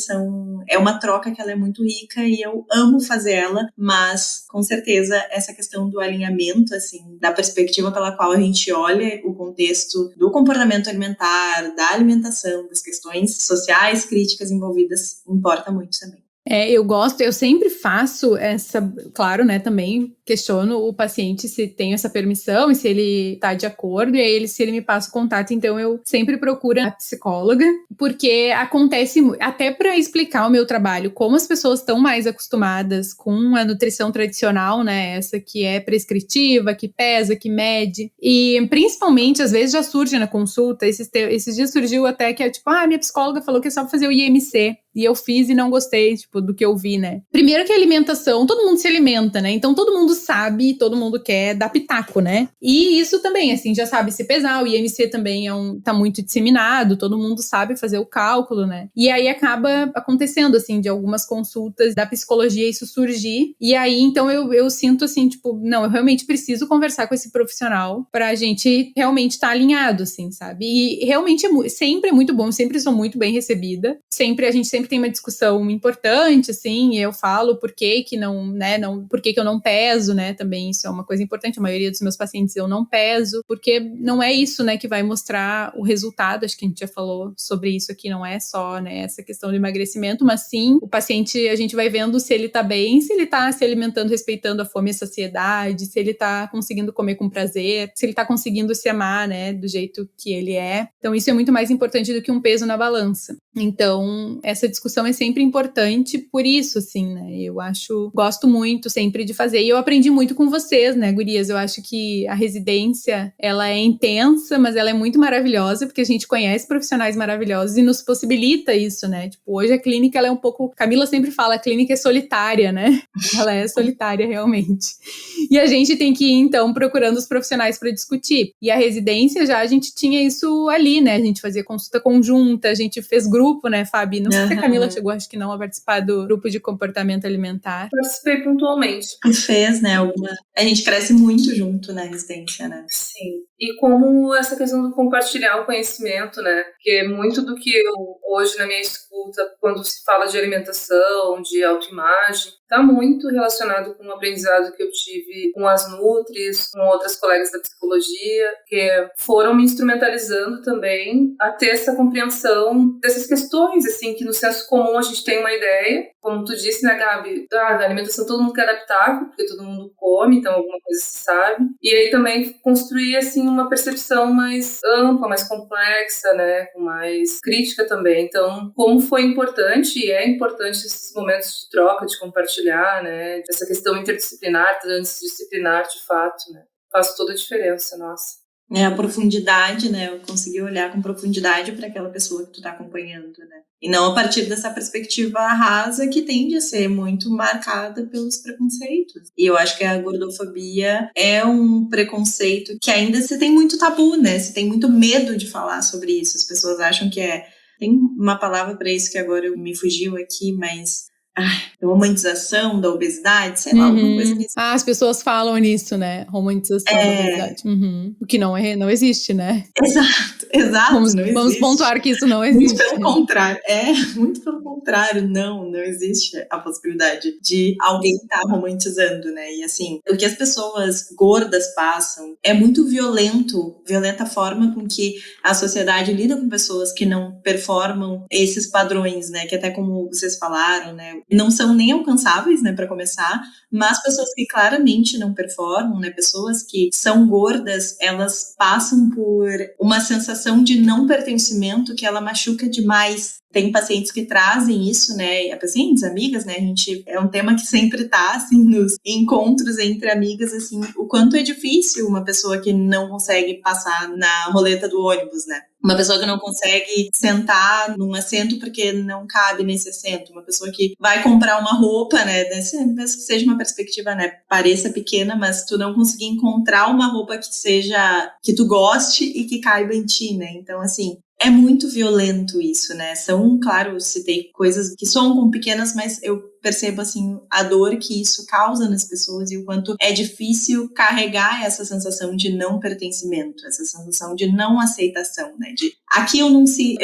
é uma troca que ela é muito rica e eu amo fazer ela, mas com certeza essa questão do alinhamento, assim, da perspectiva pela qual a gente olha o contexto do comportamento alimentar, da alimentação, das questões sociais, críticas envolvidas, importa muito também. Eu sempre faço claro, né, também questiono o paciente se tem essa permissão e se ele tá de acordo, e aí se ele me passa o contato, então eu sempre procuro a psicóloga, porque acontece, até para explicar o meu trabalho, como as pessoas estão mais acostumadas com a nutrição tradicional, né, essa que é prescritiva, que pesa, que mede, e principalmente, às vezes já surge na consulta, esses dias surgiu até que é tipo, minha psicóloga falou que é só fazer o IMC, e eu fiz e não gostei, tipo, do que eu vi, né? Primeiro que a alimentação, todo mundo se alimenta, né? Então todo mundo sabe, todo mundo quer dar pitaco, né? E isso também, assim, já sabe se pesar, o IMC também tá muito disseminado, todo mundo sabe fazer o cálculo, né? E aí acaba acontecendo, assim, de algumas consultas da psicologia isso surgir, e aí então eu sinto assim, tipo, não, eu realmente preciso conversar com esse profissional pra gente realmente estar alinhado, assim, sabe? E realmente sempre é muito bom, sempre sou muito bem recebida, a gente sempre tem uma discussão importante, assim, e eu falo por que não, né, por que eu não peso, né, também isso é uma coisa importante, a maioria dos meus pacientes eu não peso, porque não é isso, né, que vai mostrar o resultado, acho que a gente já falou sobre isso aqui, não é só, né, essa questão do emagrecimento, mas sim, o paciente, a gente vai vendo se ele tá bem, se ele tá se alimentando, respeitando a fome e a saciedade, se ele tá conseguindo comer com prazer, se ele tá conseguindo se amar, né, do jeito que ele é, então isso é muito mais importante do que um peso na balança. Então, essa discussão é sempre importante por isso, assim, né? Gosto muito sempre de fazer. E eu aprendi muito com vocês, né, gurias? Eu acho que a residência, ela é intensa, mas ela é muito maravilhosa, porque a gente conhece profissionais maravilhosos e nos possibilita isso, né? Tipo, hoje a clínica, ela é um pouco... Camila sempre fala, a clínica é solitária, né? Ela é solitária, realmente. E a gente tem que ir, então, procurando os profissionais para discutir. E a residência, já a gente tinha isso ali, né? A gente fazia consulta conjunta, a gente fez grupo, né, Fabi? Não sei se a Camila chegou, acho que não, a participar do grupo de comportamento alimentar. Participei pontualmente. Fez, né? A gente cresce muito junto na residência, né? Sim. E como essa questão do compartilhar o conhecimento, né? Porque muito do que eu, hoje na minha escuta, quando se fala de alimentação, de autoimagem, está muito relacionado com o aprendizado que eu tive com as Nutris, com outras colegas da psicologia, que foram me instrumentalizando também a ter essa compreensão dessas questões, assim, que no senso comum a gente tem uma ideia, como tu disse, né, Gabi? Da alimentação todo mundo quer adaptar, porque todo mundo come, então alguma coisa se sabe. E aí também construir, assim, uma percepção mais ampla, mais complexa, né, com mais crítica também. Então, como foi importante, e é importante esses momentos de troca, de compartilhar, né, essa questão interdisciplinar, transdisciplinar, de fato, né, faz toda a diferença, nossa. A profundidade, né, eu consegui olhar com profundidade para aquela pessoa que tu tá acompanhando, né, e não a partir dessa perspectiva rasa que tende a ser muito marcada pelos preconceitos. E eu acho que a gordofobia é um preconceito que ainda se tem muito tabu, né, se tem muito medo de falar sobre isso, as pessoas acham que tem uma palavra para isso que agora me fugiu aqui, mas... romantização da obesidade, sei lá, alguma coisa nisso. As pessoas falam nisso, né? Romantização da obesidade. O que não existe, né? Exato, vamos pontuar que isso não existe. Muito pelo contrário. Muito pelo contrário, não existe a possibilidade de alguém estar romantizando, né? E assim, o que as pessoas gordas passam é muito violenta a forma com que a sociedade lida com pessoas que não performam esses padrões, né? Que até como vocês falaram, né? Não são nem alcançáveis, né, para começar, mas pessoas que claramente não performam, né, pessoas que são gordas, elas passam por uma sensação de não pertencimento que ela machuca demais, Tem pacientes que trazem isso, né? Pacientes, amigas, né? A gente é um tema que sempre tá, assim, nos encontros entre amigas, assim, o quanto é difícil uma pessoa que não consegue passar na roleta do ônibus, né? Uma pessoa que não consegue sentar num assento porque não cabe nesse assento. Uma pessoa que vai comprar uma roupa, né? Mesmo que seja uma perspectiva, né? Pareça pequena, mas tu não conseguir encontrar uma roupa que seja, que tu goste e que caiba em ti, né? Então, assim, é muito violento isso, né? São, claro, citei coisas que soam como pequenas, mas eu percebo, assim, a dor que isso causa nas pessoas e o quanto é difícil carregar essa sensação de não pertencimento, essa sensação de não aceitação, né? De aqui eu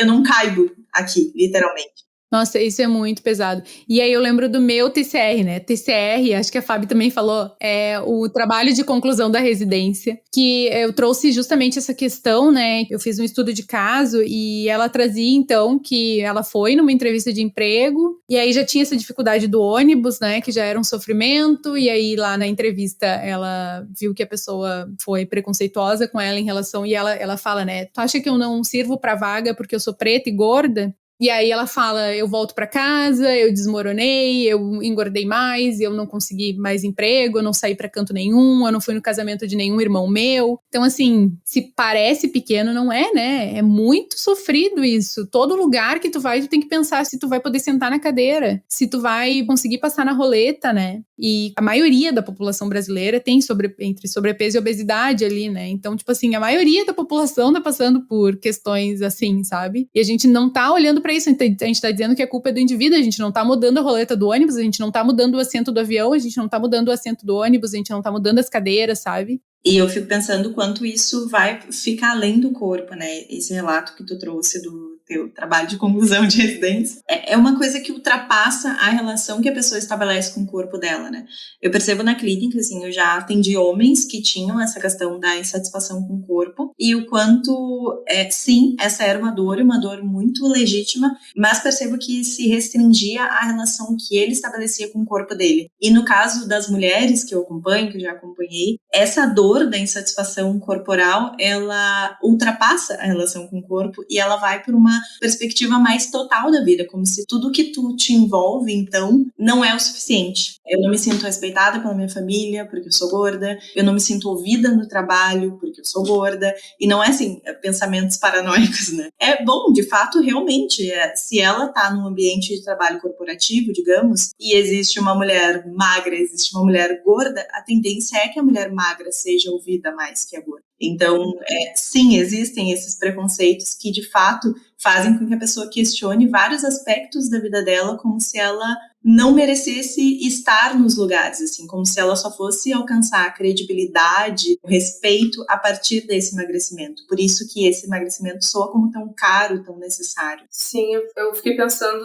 não caibo aqui, literalmente. Nossa, isso é muito pesado. E aí eu lembro do meu TCR, né? TCR, acho que a Fábio também falou, é o trabalho de conclusão da residência, que eu trouxe justamente essa questão, né? Eu fiz um estudo de caso e ela trazia, então, que ela foi numa entrevista de emprego e aí já tinha essa dificuldade do ônibus, né? Que já era um sofrimento, e aí lá na entrevista ela viu que a pessoa foi preconceituosa com ela em relação, e ela fala, né? Tu acha que eu não sirvo pra vaga porque eu sou preta e gorda? E aí ela fala, eu volto pra casa, eu desmoronei, eu engordei mais, eu não consegui mais emprego, eu não saí pra canto nenhum, eu não fui no casamento de nenhum irmão meu. Então, assim, se parece pequeno, não é, né? É muito sofrido isso. Todo lugar que tu vai, tu tem que pensar se tu vai poder sentar na cadeira, se tu vai conseguir passar na roleta, né? E a maioria da população brasileira tem entre sobrepeso e obesidade ali, né? Então, tipo assim, a maioria da população tá passando por questões assim, sabe? E a gente não tá olhando pra isso, a gente tá dizendo que a culpa é do indivíduo, a gente não tá mudando a roleta do ônibus, a gente não tá mudando o assento do avião, a gente não tá mudando o assento do ônibus, a gente não tá mudando as cadeiras, sabe? E eu fico pensando quanto isso vai ficar além do corpo, né? Esse relato que tu trouxe do teu trabalho de conclusão de residência é uma coisa que ultrapassa a relação que a pessoa estabelece com o corpo dela, né? Eu percebo na clínica, assim, eu já atendi homens que tinham essa questão da insatisfação com o corpo e o quanto, sim, essa era uma dor muito legítima, mas percebo que se restringia à relação que ele estabelecia com o corpo dele. E no caso das mulheres que eu acompanho, que eu já acompanhei, essa dor da insatisfação corporal, ela ultrapassa a relação com o corpo e ela vai por uma perspectiva mais total da vida, como se tudo que tu te envolve, então, não é o suficiente. Eu não me sinto respeitada pela minha família porque eu sou gorda, eu não me sinto ouvida no trabalho porque eu sou gorda, e não é assim, pensamentos paranoicos, né? É bom, de fato, realmente, se ela tá num ambiente de trabalho corporativo, digamos, e existe uma mulher magra, existe uma mulher gorda, a tendência é que a mulher magra seja ouvida mais que a gorda. Então, sim, existem esses preconceitos que, de fato, fazem com que a pessoa questione vários aspectos da vida dela como se ela não merecesse estar nos lugares, assim, como se ela só fosse alcançar a credibilidade, o respeito a partir desse emagrecimento. Por isso que esse emagrecimento soa como tão caro, tão necessário. Sim, eu fiquei pensando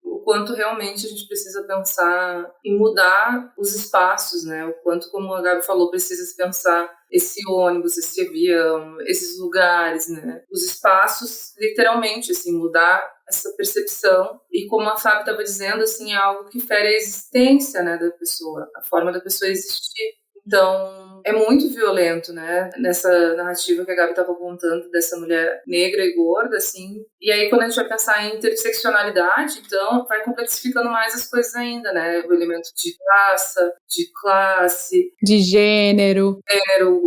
o quanto realmente a gente precisa pensar em mudar os espaços, né? O quanto, como a Gabi falou, precisa se pensar esse ônibus, esse avião, esses lugares, né? Os espaços, literalmente, assim, mudar essa percepção. E como a Fábio estava dizendo, assim, é algo que fere a existência, né, da pessoa, a forma da pessoa existir. Então, é muito violento, né? Nessa narrativa que a Gabi estava contando dessa mulher negra e gorda, assim. E aí, quando a gente vai pensar em interseccionalidade, então, vai complexificando mais as coisas ainda, né? O elemento de raça, de classe, de gênero,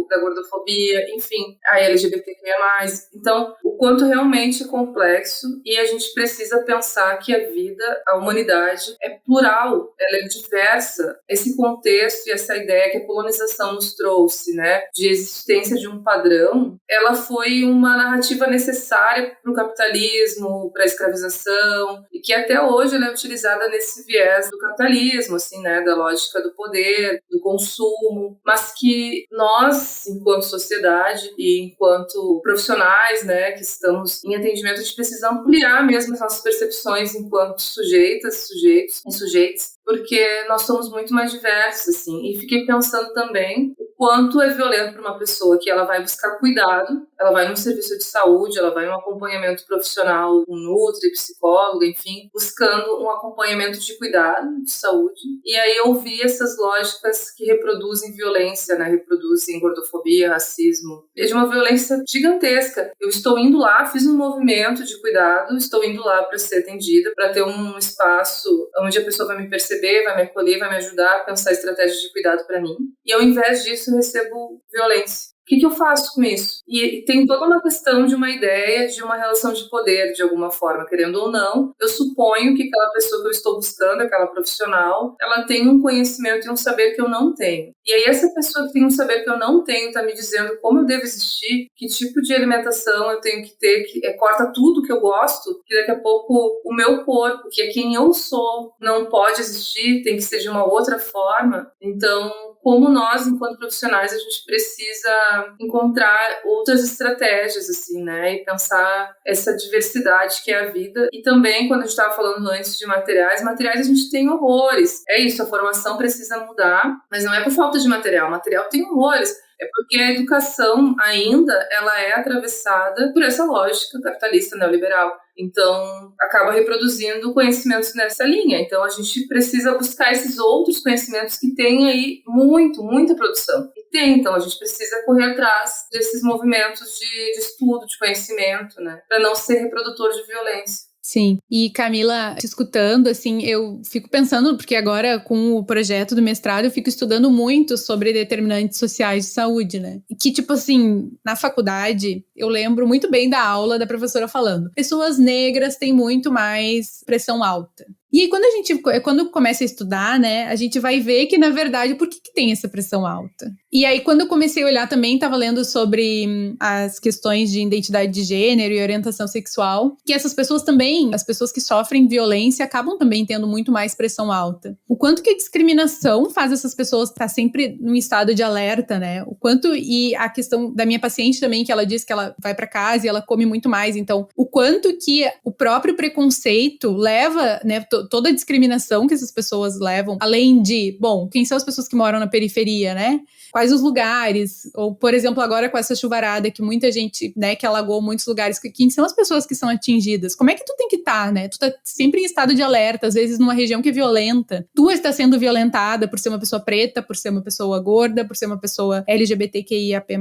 da gordofobia, enfim, a LGBTQIA+. Então, o quanto realmente é complexo, e a gente precisa pensar que a vida, a humanidade, é plural, ela é diversa. Esse contexto e essa ideia que a colonização nos trouxe, né, de existência de um padrão, ela foi uma narrativa necessária para o capitalismo, para a escravização, e que até hoje ela é utilizada nesse viés do capitalismo, assim, né, da lógica do poder, do consumo, mas que nós, enquanto sociedade e enquanto profissionais, né, que estamos em atendimento, a gente precisa ampliar mesmo as nossas percepções enquanto sujeitas, sujeitos e sujeitos, porque nós somos muito mais diversos, assim. E fiquei pensando também o quanto é violento para uma pessoa que ela vai buscar cuidado, ela vai num serviço de saúde, ela vai num acompanhamento profissional, um nutri, psicólogo, enfim, buscando um acompanhamento de cuidado, de saúde. E aí eu vi essas lógicas que reproduzem violência, né? Reproduzem gordofobia, racismo. É de uma violência gigantesca. Eu estou indo lá, fiz um movimento de cuidado, estou indo lá para ser atendida, para ter um espaço onde a pessoa vai me perceber, vai me acolher, vai me ajudar a pensar estratégias de cuidado para mim. E ao invés disso, eu recebo violência. O que eu faço com isso? E tem toda uma questão de uma ideia, de uma relação de poder, de alguma forma, querendo ou não. Eu suponho que aquela pessoa que eu estou buscando, aquela profissional, ela tem um conhecimento e um saber que eu não tenho. E aí essa pessoa que tem um saber que eu não tenho está me dizendo como eu devo existir, que tipo de alimentação eu tenho que ter, que corta tudo que eu gosto, que daqui a pouco o meu corpo, que é quem eu sou, não pode existir, tem que ser de uma outra forma. Então, como nós, enquanto profissionais, a gente precisa encontrar outras estratégias, assim, né? E pensar essa diversidade que é a vida. E também, quando a gente estava falando antes de materiais a gente tem horrores. É isso, a formação precisa mudar, mas não é por falta de material. Material tem horrores. É porque a educação ainda, ela é atravessada por essa lógica capitalista neoliberal. Então, acaba reproduzindo conhecimentos nessa linha. Então, a gente precisa buscar esses outros conhecimentos que tem aí muita produção. E tem, então, a gente precisa correr atrás desses movimentos de estudo, de conhecimento, né? Para não ser reprodutor de violência. Sim, e Camila, te escutando, assim, eu fico pensando, porque agora com o projeto do mestrado eu fico estudando muito sobre determinantes sociais de saúde, né? E que, tipo assim, na faculdade, eu lembro muito bem da aula da professora falando, pessoas negras têm muito mais pressão alta. E aí, quando começa a estudar, né, a gente vai ver que, na verdade, por que tem essa pressão alta? E aí, quando eu comecei a olhar também, estava lendo sobre as questões de identidade de gênero e orientação sexual, que essas pessoas também, as pessoas que sofrem violência, acabam também tendo muito mais pressão alta. O quanto que a discriminação faz essas pessoas estar sempre num estado de alerta, né? O quanto, e a questão da minha paciente também, que ela diz que ela vai para casa e ela come muito mais, então, o quanto que o próprio preconceito leva, né, toda a discriminação que essas pessoas levam, além de, bom, quem são as pessoas que moram na periferia, né? Quais os lugares? Ou, por exemplo, agora com essa chuvarada que muita gente, né, que alagou muitos lugares, quem são as pessoas que são atingidas? Como é que tu tem que estar, né? Tu tá sempre em estado de alerta, às vezes numa região que é violenta. Tu está sendo violentada por ser uma pessoa preta, por ser uma pessoa gorda, por ser uma pessoa LGBTQIAP+.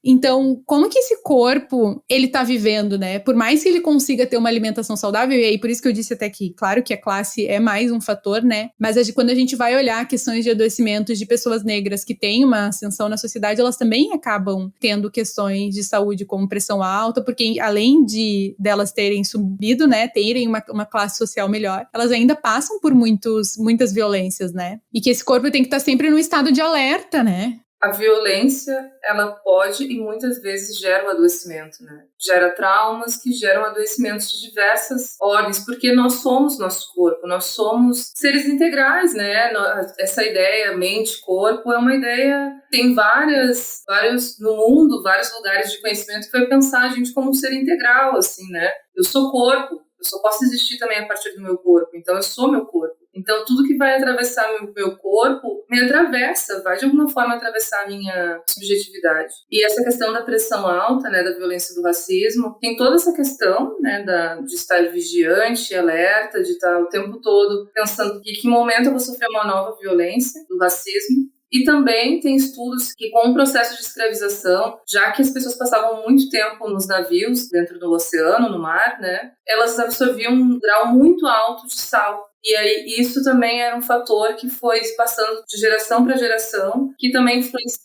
Então, como que esse corpo, ele tá vivendo, né? Por mais que ele consiga ter uma alimentação saudável, e aí por isso que eu disse até que, claro que a classe é mais um fator, né? Mas quando a gente vai olhar questões de adoecimentos de pessoas negras que têm uma ascensão na sociedade, elas também acabam tendo questões de saúde como pressão alta, porque além delas terem subido, né, terem uma classe social melhor, elas ainda passam por muitas violências, né? E que esse corpo tem que estar sempre num estado de alerta, né? A violência, ela pode e muitas vezes gera um adoecimento, né? Gera traumas que geram adoecimentos de diversas ordens, porque nós somos nosso corpo, nós somos seres integrais, né? Essa ideia mente-corpo é uma ideia, tem vários no mundo, vários lugares de conhecimento que vai pensar a gente como um ser integral, assim, né? Eu sou corpo, eu só posso existir também a partir do meu corpo, então eu sou meu corpo. Então, tudo que vai atravessar meu corpo me atravessa, vai de alguma forma atravessar a minha subjetividade. E essa questão da pressão alta, né, da violência do racismo, tem toda essa questão, né, de estar vigiante, alerta, de estar o tempo todo pensando que momento eu vou sofrer uma nova violência do racismo. E também tem estudos que com o processo de escravização, já que as pessoas passavam muito tempo nos navios, dentro do oceano, no mar, né, elas absorviam um grau muito alto de sal. E aí isso também era um fator que foi se passando de geração para geração, que também influencia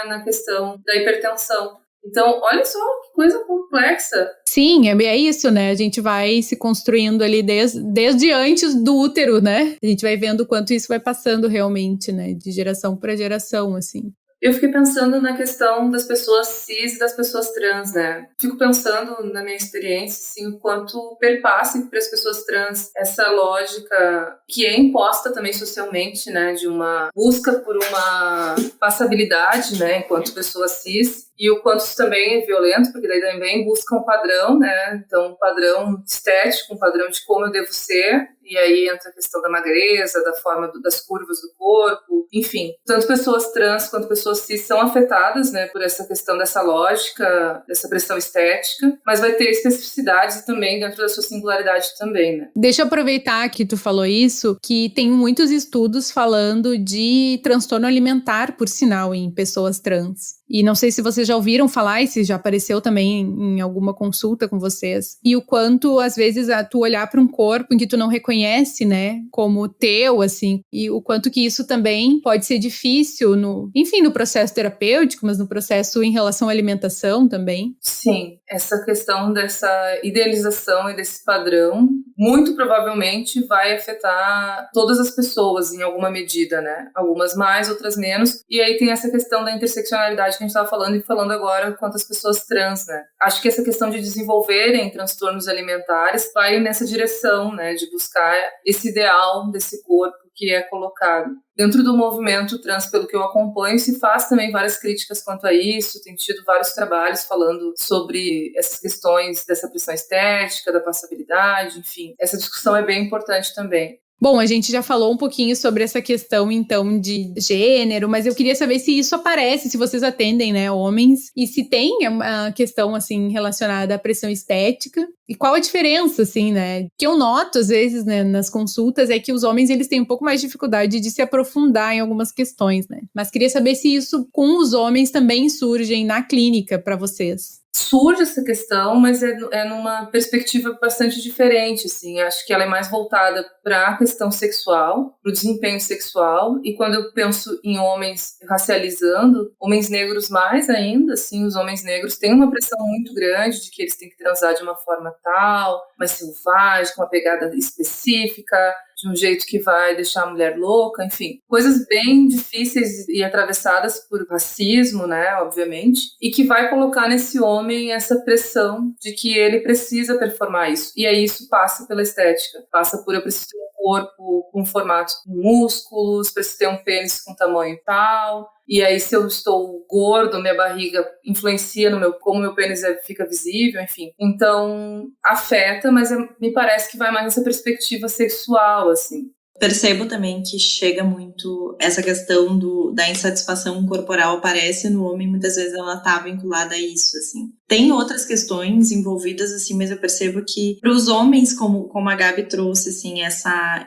na questão da hipertensão. Então, olha só que coisa complexa. Sim, é isso, né? A gente vai se construindo ali desde antes do útero, né? A gente vai vendo o quanto isso vai passando realmente, né? De geração para geração, assim. Eu fiquei pensando na questão das pessoas cis e das pessoas trans, né? Fico pensando na minha experiência, assim, o quanto perpassa para as pessoas trans essa lógica que é imposta também socialmente, né? De uma busca por uma passabilidade, né? Enquanto pessoa cis. e o quanto isso também é violento, porque daí também busca um padrão, né? Então, um padrão estético, um padrão de como eu devo ser, e aí entra a questão da magreza, da forma das curvas do corpo, enfim. Tanto pessoas trans quanto pessoas cis são afetadas, né, por essa questão dessa lógica, dessa pressão estética, mas vai ter especificidades também dentro da sua singularidade também, né? Deixa eu aproveitar que tu falou isso, que tem muitos estudos falando de transtorno alimentar, por sinal, em pessoas trans. E não sei se vocês já ouviram falar e se já apareceu também em alguma consulta com vocês. E o quanto, às vezes, tu olhar para um corpo em que tu não reconhece, né, como teu, assim, e o quanto que isso também pode ser difícil no processo terapêutico, mas no processo em relação à alimentação também. Sim, essa questão dessa idealização e desse padrão muito provavelmente vai afetar todas as pessoas em alguma medida, né? Algumas mais, outras menos. E aí tem essa questão da interseccionalidade que a gente estava falando e falando agora quanto às pessoas trans, né? Acho que essa questão de desenvolverem transtornos alimentares vai nessa direção, né? De buscar esse ideal desse corpo que é colocado. Dentro do movimento trans, pelo que eu acompanho, se faz também várias críticas quanto a isso, tem tido vários trabalhos falando sobre essas questões dessa pressão estética, da passabilidade, enfim. Essa discussão é bem importante também. Bom, a gente já falou um pouquinho sobre essa questão, então, de gênero, mas eu queria saber se isso aparece, se vocês atendem, né, homens, e se tem uma questão, assim, relacionada à pressão estética, e qual a diferença, assim, né? O que eu noto, às vezes, né, nas consultas, é que os homens, eles têm um pouco mais de dificuldade de se aprofundar em algumas questões, né? Mas queria saber se isso com os homens também surge na clínica para vocês. Surge essa questão, mas é numa perspectiva bastante diferente, assim. Acho que ela é mais voltada para a questão sexual, para o desempenho sexual, e quando eu penso em homens racializando, homens negros mais ainda, assim, os homens negros têm uma pressão muito grande de que eles têm que transar de uma forma tal, mais selvagem, com uma pegada específica, de um jeito que vai deixar a mulher louca, enfim. Coisas bem difíceis e atravessadas por racismo, né, obviamente, e que vai colocar nesse homem essa pressão de que ele precisa performar isso. E aí isso passa pela estética, passa por eu preciso ter um corpo com formato de músculos, preciso ter um pênis com tamanho tal. E aí, se eu estou gordo, minha barriga influencia como meu pênis fica visível, enfim. Então, afeta, mas me parece que vai mais nessa perspectiva sexual, assim. Percebo também que chega muito essa questão da insatisfação corporal, aparece no homem, muitas vezes ela está vinculada a isso, assim. Tem outras questões envolvidas, assim, mas eu percebo que para os homens, como a Gabi trouxe, assim,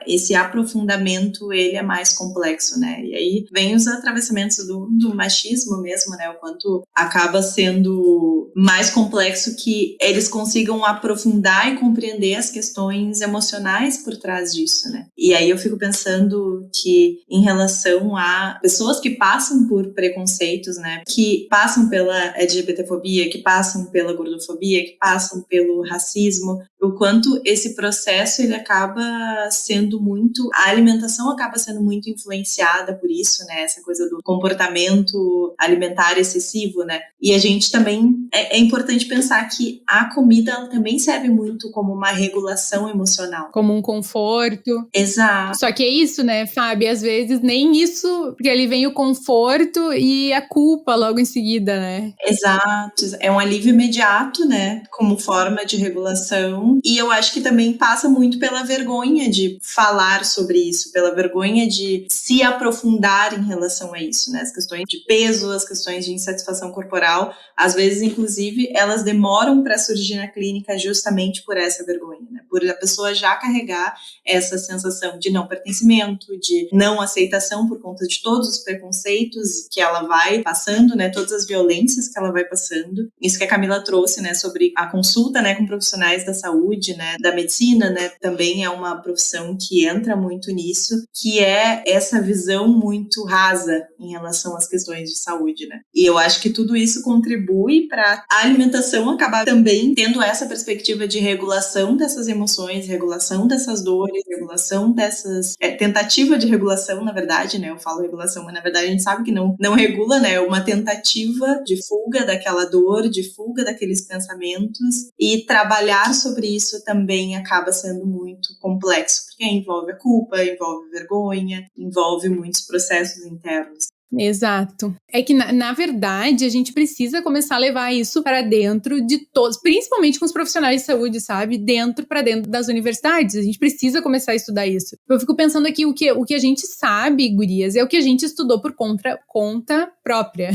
esse aprofundamento, ele é mais complexo, né? E aí vem os atravessamentos do machismo mesmo, né? O quanto acaba sendo mais complexo que eles consigam aprofundar e compreender as questões emocionais por trás disso, né? E aí eu fico pensando que em relação a pessoas que passam por preconceitos, né? Que passam pela LGBTfobia, que passam pela gordofobia, que passam pelo racismo, o quanto esse processo ele acaba sendo muito, a alimentação acaba sendo muito influenciada por isso, né, essa coisa do comportamento alimentar excessivo, né, e a gente também, é importante pensar que a comida ela também serve muito como uma regulação emocional. Como um conforto. Exato. Só que é isso, né, Fábio, às vezes nem isso, porque ali vem o conforto e a culpa logo em seguida, né. Exato, é um alívio imediato, né, como forma de regulação. E eu acho que também passa muito pela vergonha de falar sobre isso, pela vergonha de se aprofundar em relação a isso, né? As questões de peso, as questões de insatisfação corporal, às vezes, inclusive, elas demoram para surgir na clínica justamente por essa vergonha, né? Por a pessoa já carregar essa sensação de não pertencimento, de não aceitação por conta de todos os preconceitos que ela vai passando, né? Todas as violências que ela vai passando. Isso que a Camila trouxe, né? Sobre a consulta, né? Com profissionais da saúde, né? Da medicina, né? Também é uma profissão que entra muito nisso, que é essa visão muito rasa em relação às questões de saúde, né? E eu acho que tudo isso contribui para a alimentação acabar também tendo essa perspectiva de regulação dessas emoções, regulação dessas dores, regulação dessas... tentativa de regulação, na verdade, né? Eu falo regulação, mas na verdade a gente sabe que não regula, né? É uma tentativa de fuga daquela dor, de fuga daqueles pensamentos, e trabalhar sobre isso também acaba sendo muito complexo, porque envolve a culpa, envolve vergonha, envolve muitos processos internos. Exato. É que, na verdade, a gente precisa começar a levar isso para dentro de todos, principalmente com os profissionais de saúde, sabe? Para dentro das universidades. A gente precisa começar a estudar isso. Eu fico pensando aqui, o que a gente sabe, gurias, é o que a gente estudou por conta própria.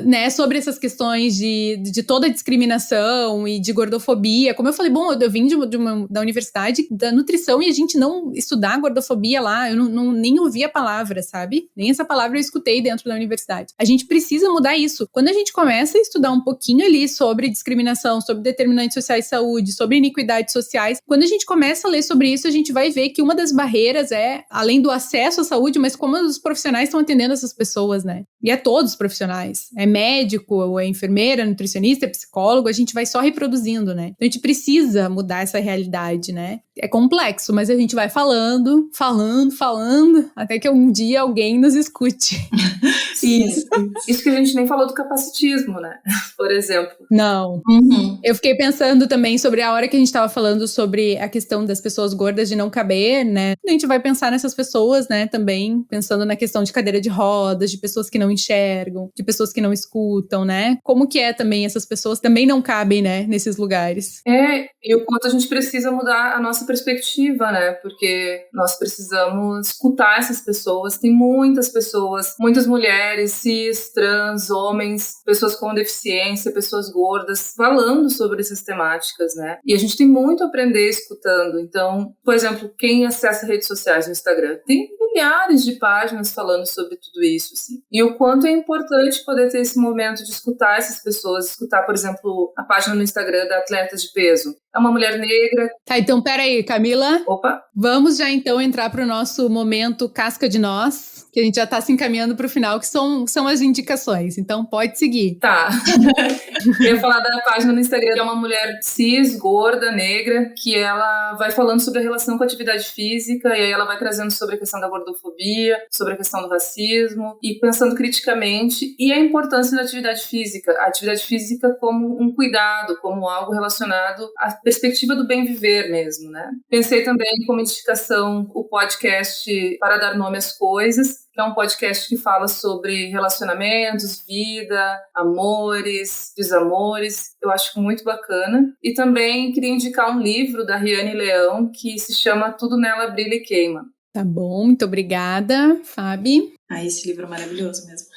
Né, sobre essas questões de toda a discriminação e de gordofobia. Como eu falei, eu vim da universidade da nutrição e a gente não estudar gordofobia lá, eu nem ouvi a palavra, sabe? Nem essa palavra eu escutei dentro da universidade. A gente precisa mudar isso. Quando a gente começa a estudar um pouquinho ali sobre discriminação, sobre determinantes sociais de saúde, sobre iniquidades sociais, quando a gente começa a ler sobre isso, a gente vai ver que uma das barreiras é, além do acesso à saúde, mas como os profissionais estão atendendo essas pessoas, né? E é todos os profissionais. É médico, ou é enfermeira, nutricionista, é psicólogo, a gente vai só reproduzindo, né? Então a gente precisa mudar essa realidade, né? É complexo, mas a gente vai falando, até que um dia alguém nos escute. Isso que a gente nem falou do capacitismo, né? Por exemplo. Não. Eu fiquei pensando também sobre a hora que a gente estava falando sobre a questão das pessoas gordas de não caber, né? A gente vai pensar nessas pessoas, né? Também pensando na questão de cadeira de rodas, de pessoas que não enxergam, de pessoas que não escutam, né? Como que é também essas pessoas também não cabem, né? Nesses lugares. E o quanto a gente precisa mudar a nossa perspectiva, né? Porque nós precisamos escutar essas pessoas. Tem muitas pessoas, muitas mulheres, cis, trans, homens, pessoas com deficiência, pessoas gordas, falando sobre essas temáticas, né? E a gente tem muito a aprender escutando. Então, por exemplo, quem acessa redes sociais no Instagram, tem milhares de páginas falando sobre tudo isso, assim. E o quanto é importante poder ter esse momento de escutar essas pessoas, escutar, por exemplo, a página no Instagram da Atleta de Peso. É uma mulher negra. Tá, então peraí, Camila. Opa! Vamos já então entrar pro nosso momento casca de nós, que a gente já tá se encaminhando pro final, que são as indicações. Então pode seguir. Tá. Eu ia falar da página no Instagram, que é uma mulher cis, gorda, negra, que ela vai falando sobre a relação com a atividade física, e aí ela vai trazendo sobre a questão da gordofobia, sobre a questão do racismo, e pensando criticamente, e a importância da atividade física. A atividade física como um cuidado, como algo relacionado à perspectiva do bem viver mesmo, né? Pensei também como indicação o podcast Para Dar Nome às Coisas, que é um podcast que fala sobre relacionamentos, vida, amores, desamores. Eu acho muito bacana. E também queria indicar um livro da Riane Leão que se chama Tudo Nela Brilha e Queima. Tá bom, muito obrigada, Fabi. Esse livro é maravilhoso mesmo.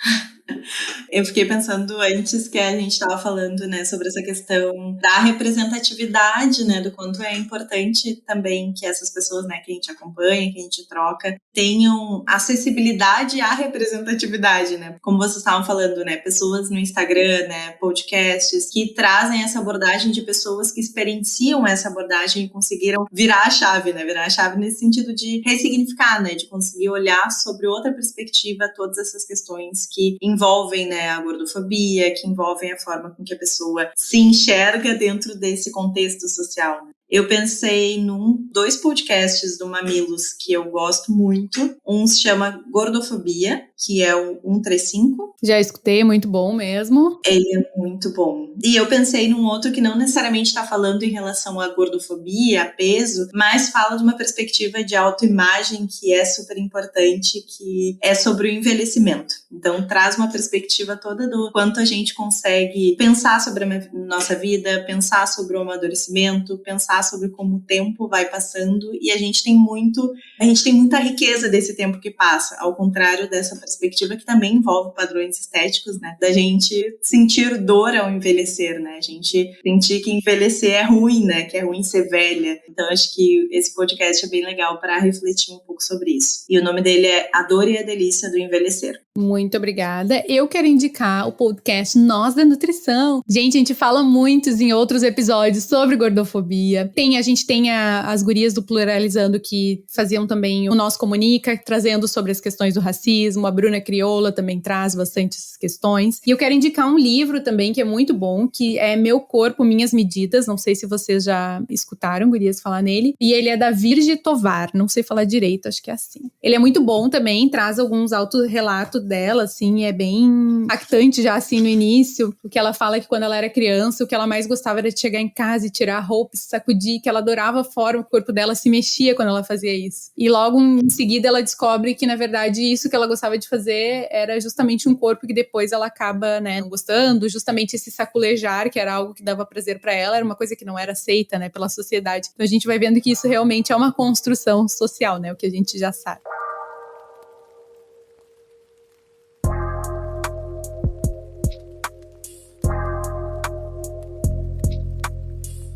Eu fiquei pensando antes que a gente estava falando, né, sobre essa questão da representatividade, né, do quanto é importante também que essas pessoas, né, que a gente acompanha, que a gente troca, tenham acessibilidade à representatividade, né, como vocês estavam falando, né, pessoas no Instagram, né, podcasts que trazem essa abordagem de pessoas que experienciam essa abordagem e conseguiram virar a chave, né, virar a chave nesse sentido de ressignificar, né, de conseguir olhar sobre outra perspectiva todas essas questões que envolvem, né, a gordofobia, que envolvem a forma com que a pessoa se enxerga dentro desse contexto social, né? Eu pensei em 2 podcasts do Mamilos que eu gosto muito. Um se chama Gordofobia, que é o 135. Já escutei, é muito bom mesmo. Ele é muito bom. E eu pensei num outro que não necessariamente está falando em relação à gordofobia, a peso, mas fala de uma perspectiva de autoimagem que é super importante, que é sobre o envelhecimento. Então, traz uma perspectiva toda do quanto a gente consegue pensar sobre a nossa vida, pensar sobre o amadurecimento, pensar sobre como o tempo vai passando, e a gente tem muita riqueza desse tempo que passa, ao contrário dessa perspectiva que também envolve padrões estéticos, né, da gente sentir dor ao envelhecer, né, a gente sentir que envelhecer é ruim, né, que é ruim ser velha. Então acho que esse podcast é bem legal para refletir um pouco sobre isso. E o nome dele é A Dor e a Delícia do Envelhecer. Muito obrigada. Eu quero indicar o podcast Nós da Nutrição. Gente, a gente fala muitos em outros episódios sobre gordofobia. A gente tem as gurias do Pluralizando que faziam também o Nós Comunica, trazendo sobre as questões do racismo. A Bruna Crioula também traz bastantes questões. E eu quero indicar um livro também que é muito bom, que é Meu Corpo, Minhas Medidas. Não sei se vocês já escutaram, gurias, falar nele. E ele é da Virgem Tovar. Não sei falar direito, acho que é assim. Ele é muito bom também, traz alguns autorrelatos dela, assim, é bem impactante já, assim, no início, porque ela fala que quando ela era criança, o que ela mais gostava era de chegar em casa e tirar a roupa, se sacudir sacudir, que ela adorava a forma, o corpo dela se mexia quando ela fazia isso. E logo em seguida ela descobre que, na verdade, isso que ela gostava de fazer era justamente um corpo que depois ela acaba, né, não gostando, justamente esse saculejar, que era algo que dava prazer pra ela, era uma coisa que não era aceita, né, pela sociedade. Então a gente vai vendo que isso realmente é uma construção social, né, o que a gente já sabe.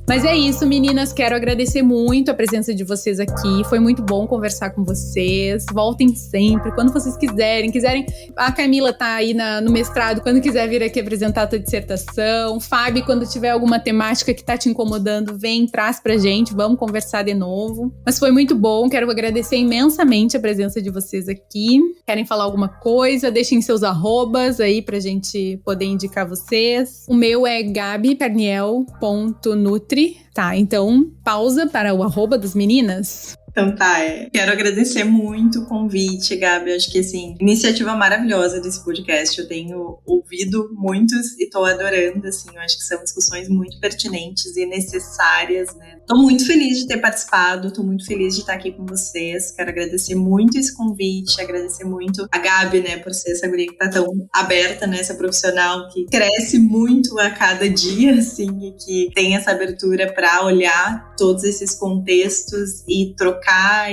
Mas é isso, meninas. Quero agradecer muito a presença de vocês aqui. Foi muito bom conversar com vocês. Voltem sempre, quando vocês quiserem. A Camila tá aí no mestrado, quando quiser vir aqui apresentar a tua dissertação. Fábio, quando tiver alguma temática que tá te incomodando, vem, traz pra gente. Vamos conversar de novo. Mas foi muito bom. Quero agradecer imensamente a presença de vocês aqui. Querem falar alguma coisa? Deixem seus arrobas aí pra gente poder indicar vocês. O meu é gabiperniel.nutri. Tá, então pausa para o arroba das meninas. Então tá, quero agradecer muito o convite, Gabi. Eu acho que, assim, iniciativa maravilhosa desse podcast. Eu tenho ouvido muitos e tô adorando, assim. Eu acho que são discussões muito pertinentes e necessárias, né? Tô muito feliz de ter participado, tô muito feliz de estar aqui com vocês. Quero agradecer muito esse convite, agradecer muito a Gabi, né, por ser essa guria que tá tão aberta, né, essa profissional que cresce muito a cada dia, assim, e que tem essa abertura para olhar todos esses contextos e trocar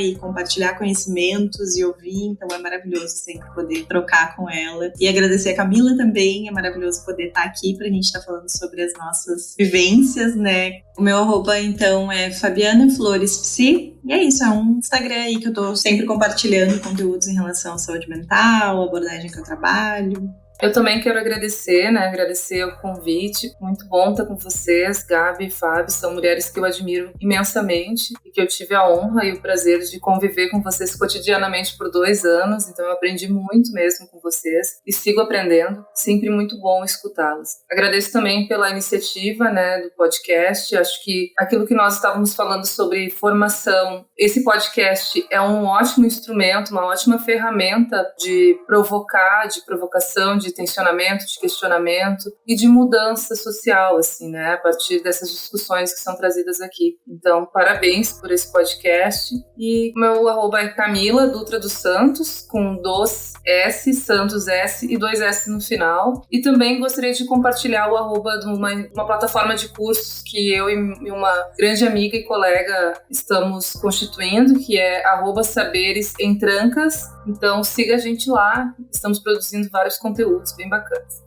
e compartilhar conhecimentos e ouvir. Então é maravilhoso sempre poder trocar com ela. E agradecer a Camila também, é maravilhoso poder estar aqui pra gente estar falando sobre as nossas vivências, né? O meu arroba, então, é Fabiana Flores Psi. E é isso, é um Instagram aí que eu tô sempre compartilhando conteúdos em relação à saúde mental, abordagem que eu trabalho. Eu também quero agradecer, né? Agradecer o convite. Muito bom estar com vocês, Gabi e Fábio. São mulheres que eu admiro imensamente e que eu tive a honra e o prazer de conviver com vocês cotidianamente por 2 anos. Então eu aprendi muito mesmo com vocês e sigo aprendendo. Sempre muito bom escutá-las. Agradeço também pela iniciativa, né, do podcast. Acho que aquilo que nós estávamos falando sobre formação, esse podcast é um ótimo instrumento, uma ótima ferramenta de provocação, de tensionamento, de questionamento e de mudança social, assim, né, a partir dessas discussões que são trazidas aqui. Então, parabéns por esse podcast. E meu arroba é Camila Dutra dos Santos, com 2 S, Santos S e 2 S no final. E também gostaria de compartilhar o arroba de uma plataforma de cursos que eu e uma grande amiga e colega estamos constituindo, que é arroba Saberes em Trancas. Então, siga a gente lá. Estamos produzindo vários conteúdos bem bacanas.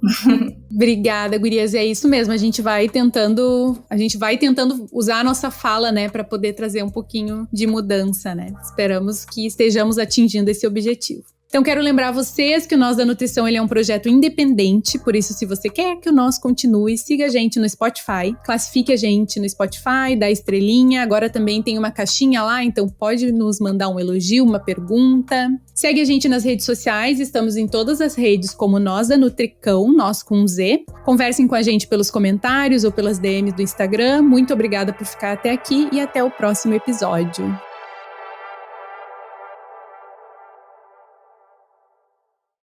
Obrigada, gurias. É isso mesmo. A gente vai tentando usar a nossa fala, né, para poder trazer um pouquinho de mudança, né? Esperamos que estejamos atingindo esse objetivo. Então, quero lembrar vocês que o Nós da Nutrição ele é um projeto independente, por isso, se você quer que o Nós continue, siga a gente no Spotify, classifique a gente no Spotify, dá estrelinha, agora também tem uma caixinha lá, então pode nos mandar um elogio, uma pergunta. Segue a gente nas redes sociais, estamos em todas as redes como Nós da Nutricão, nós com Z. Conversem com a gente pelos comentários ou pelas DMs do Instagram. Muito obrigada por ficar até aqui e até o próximo episódio.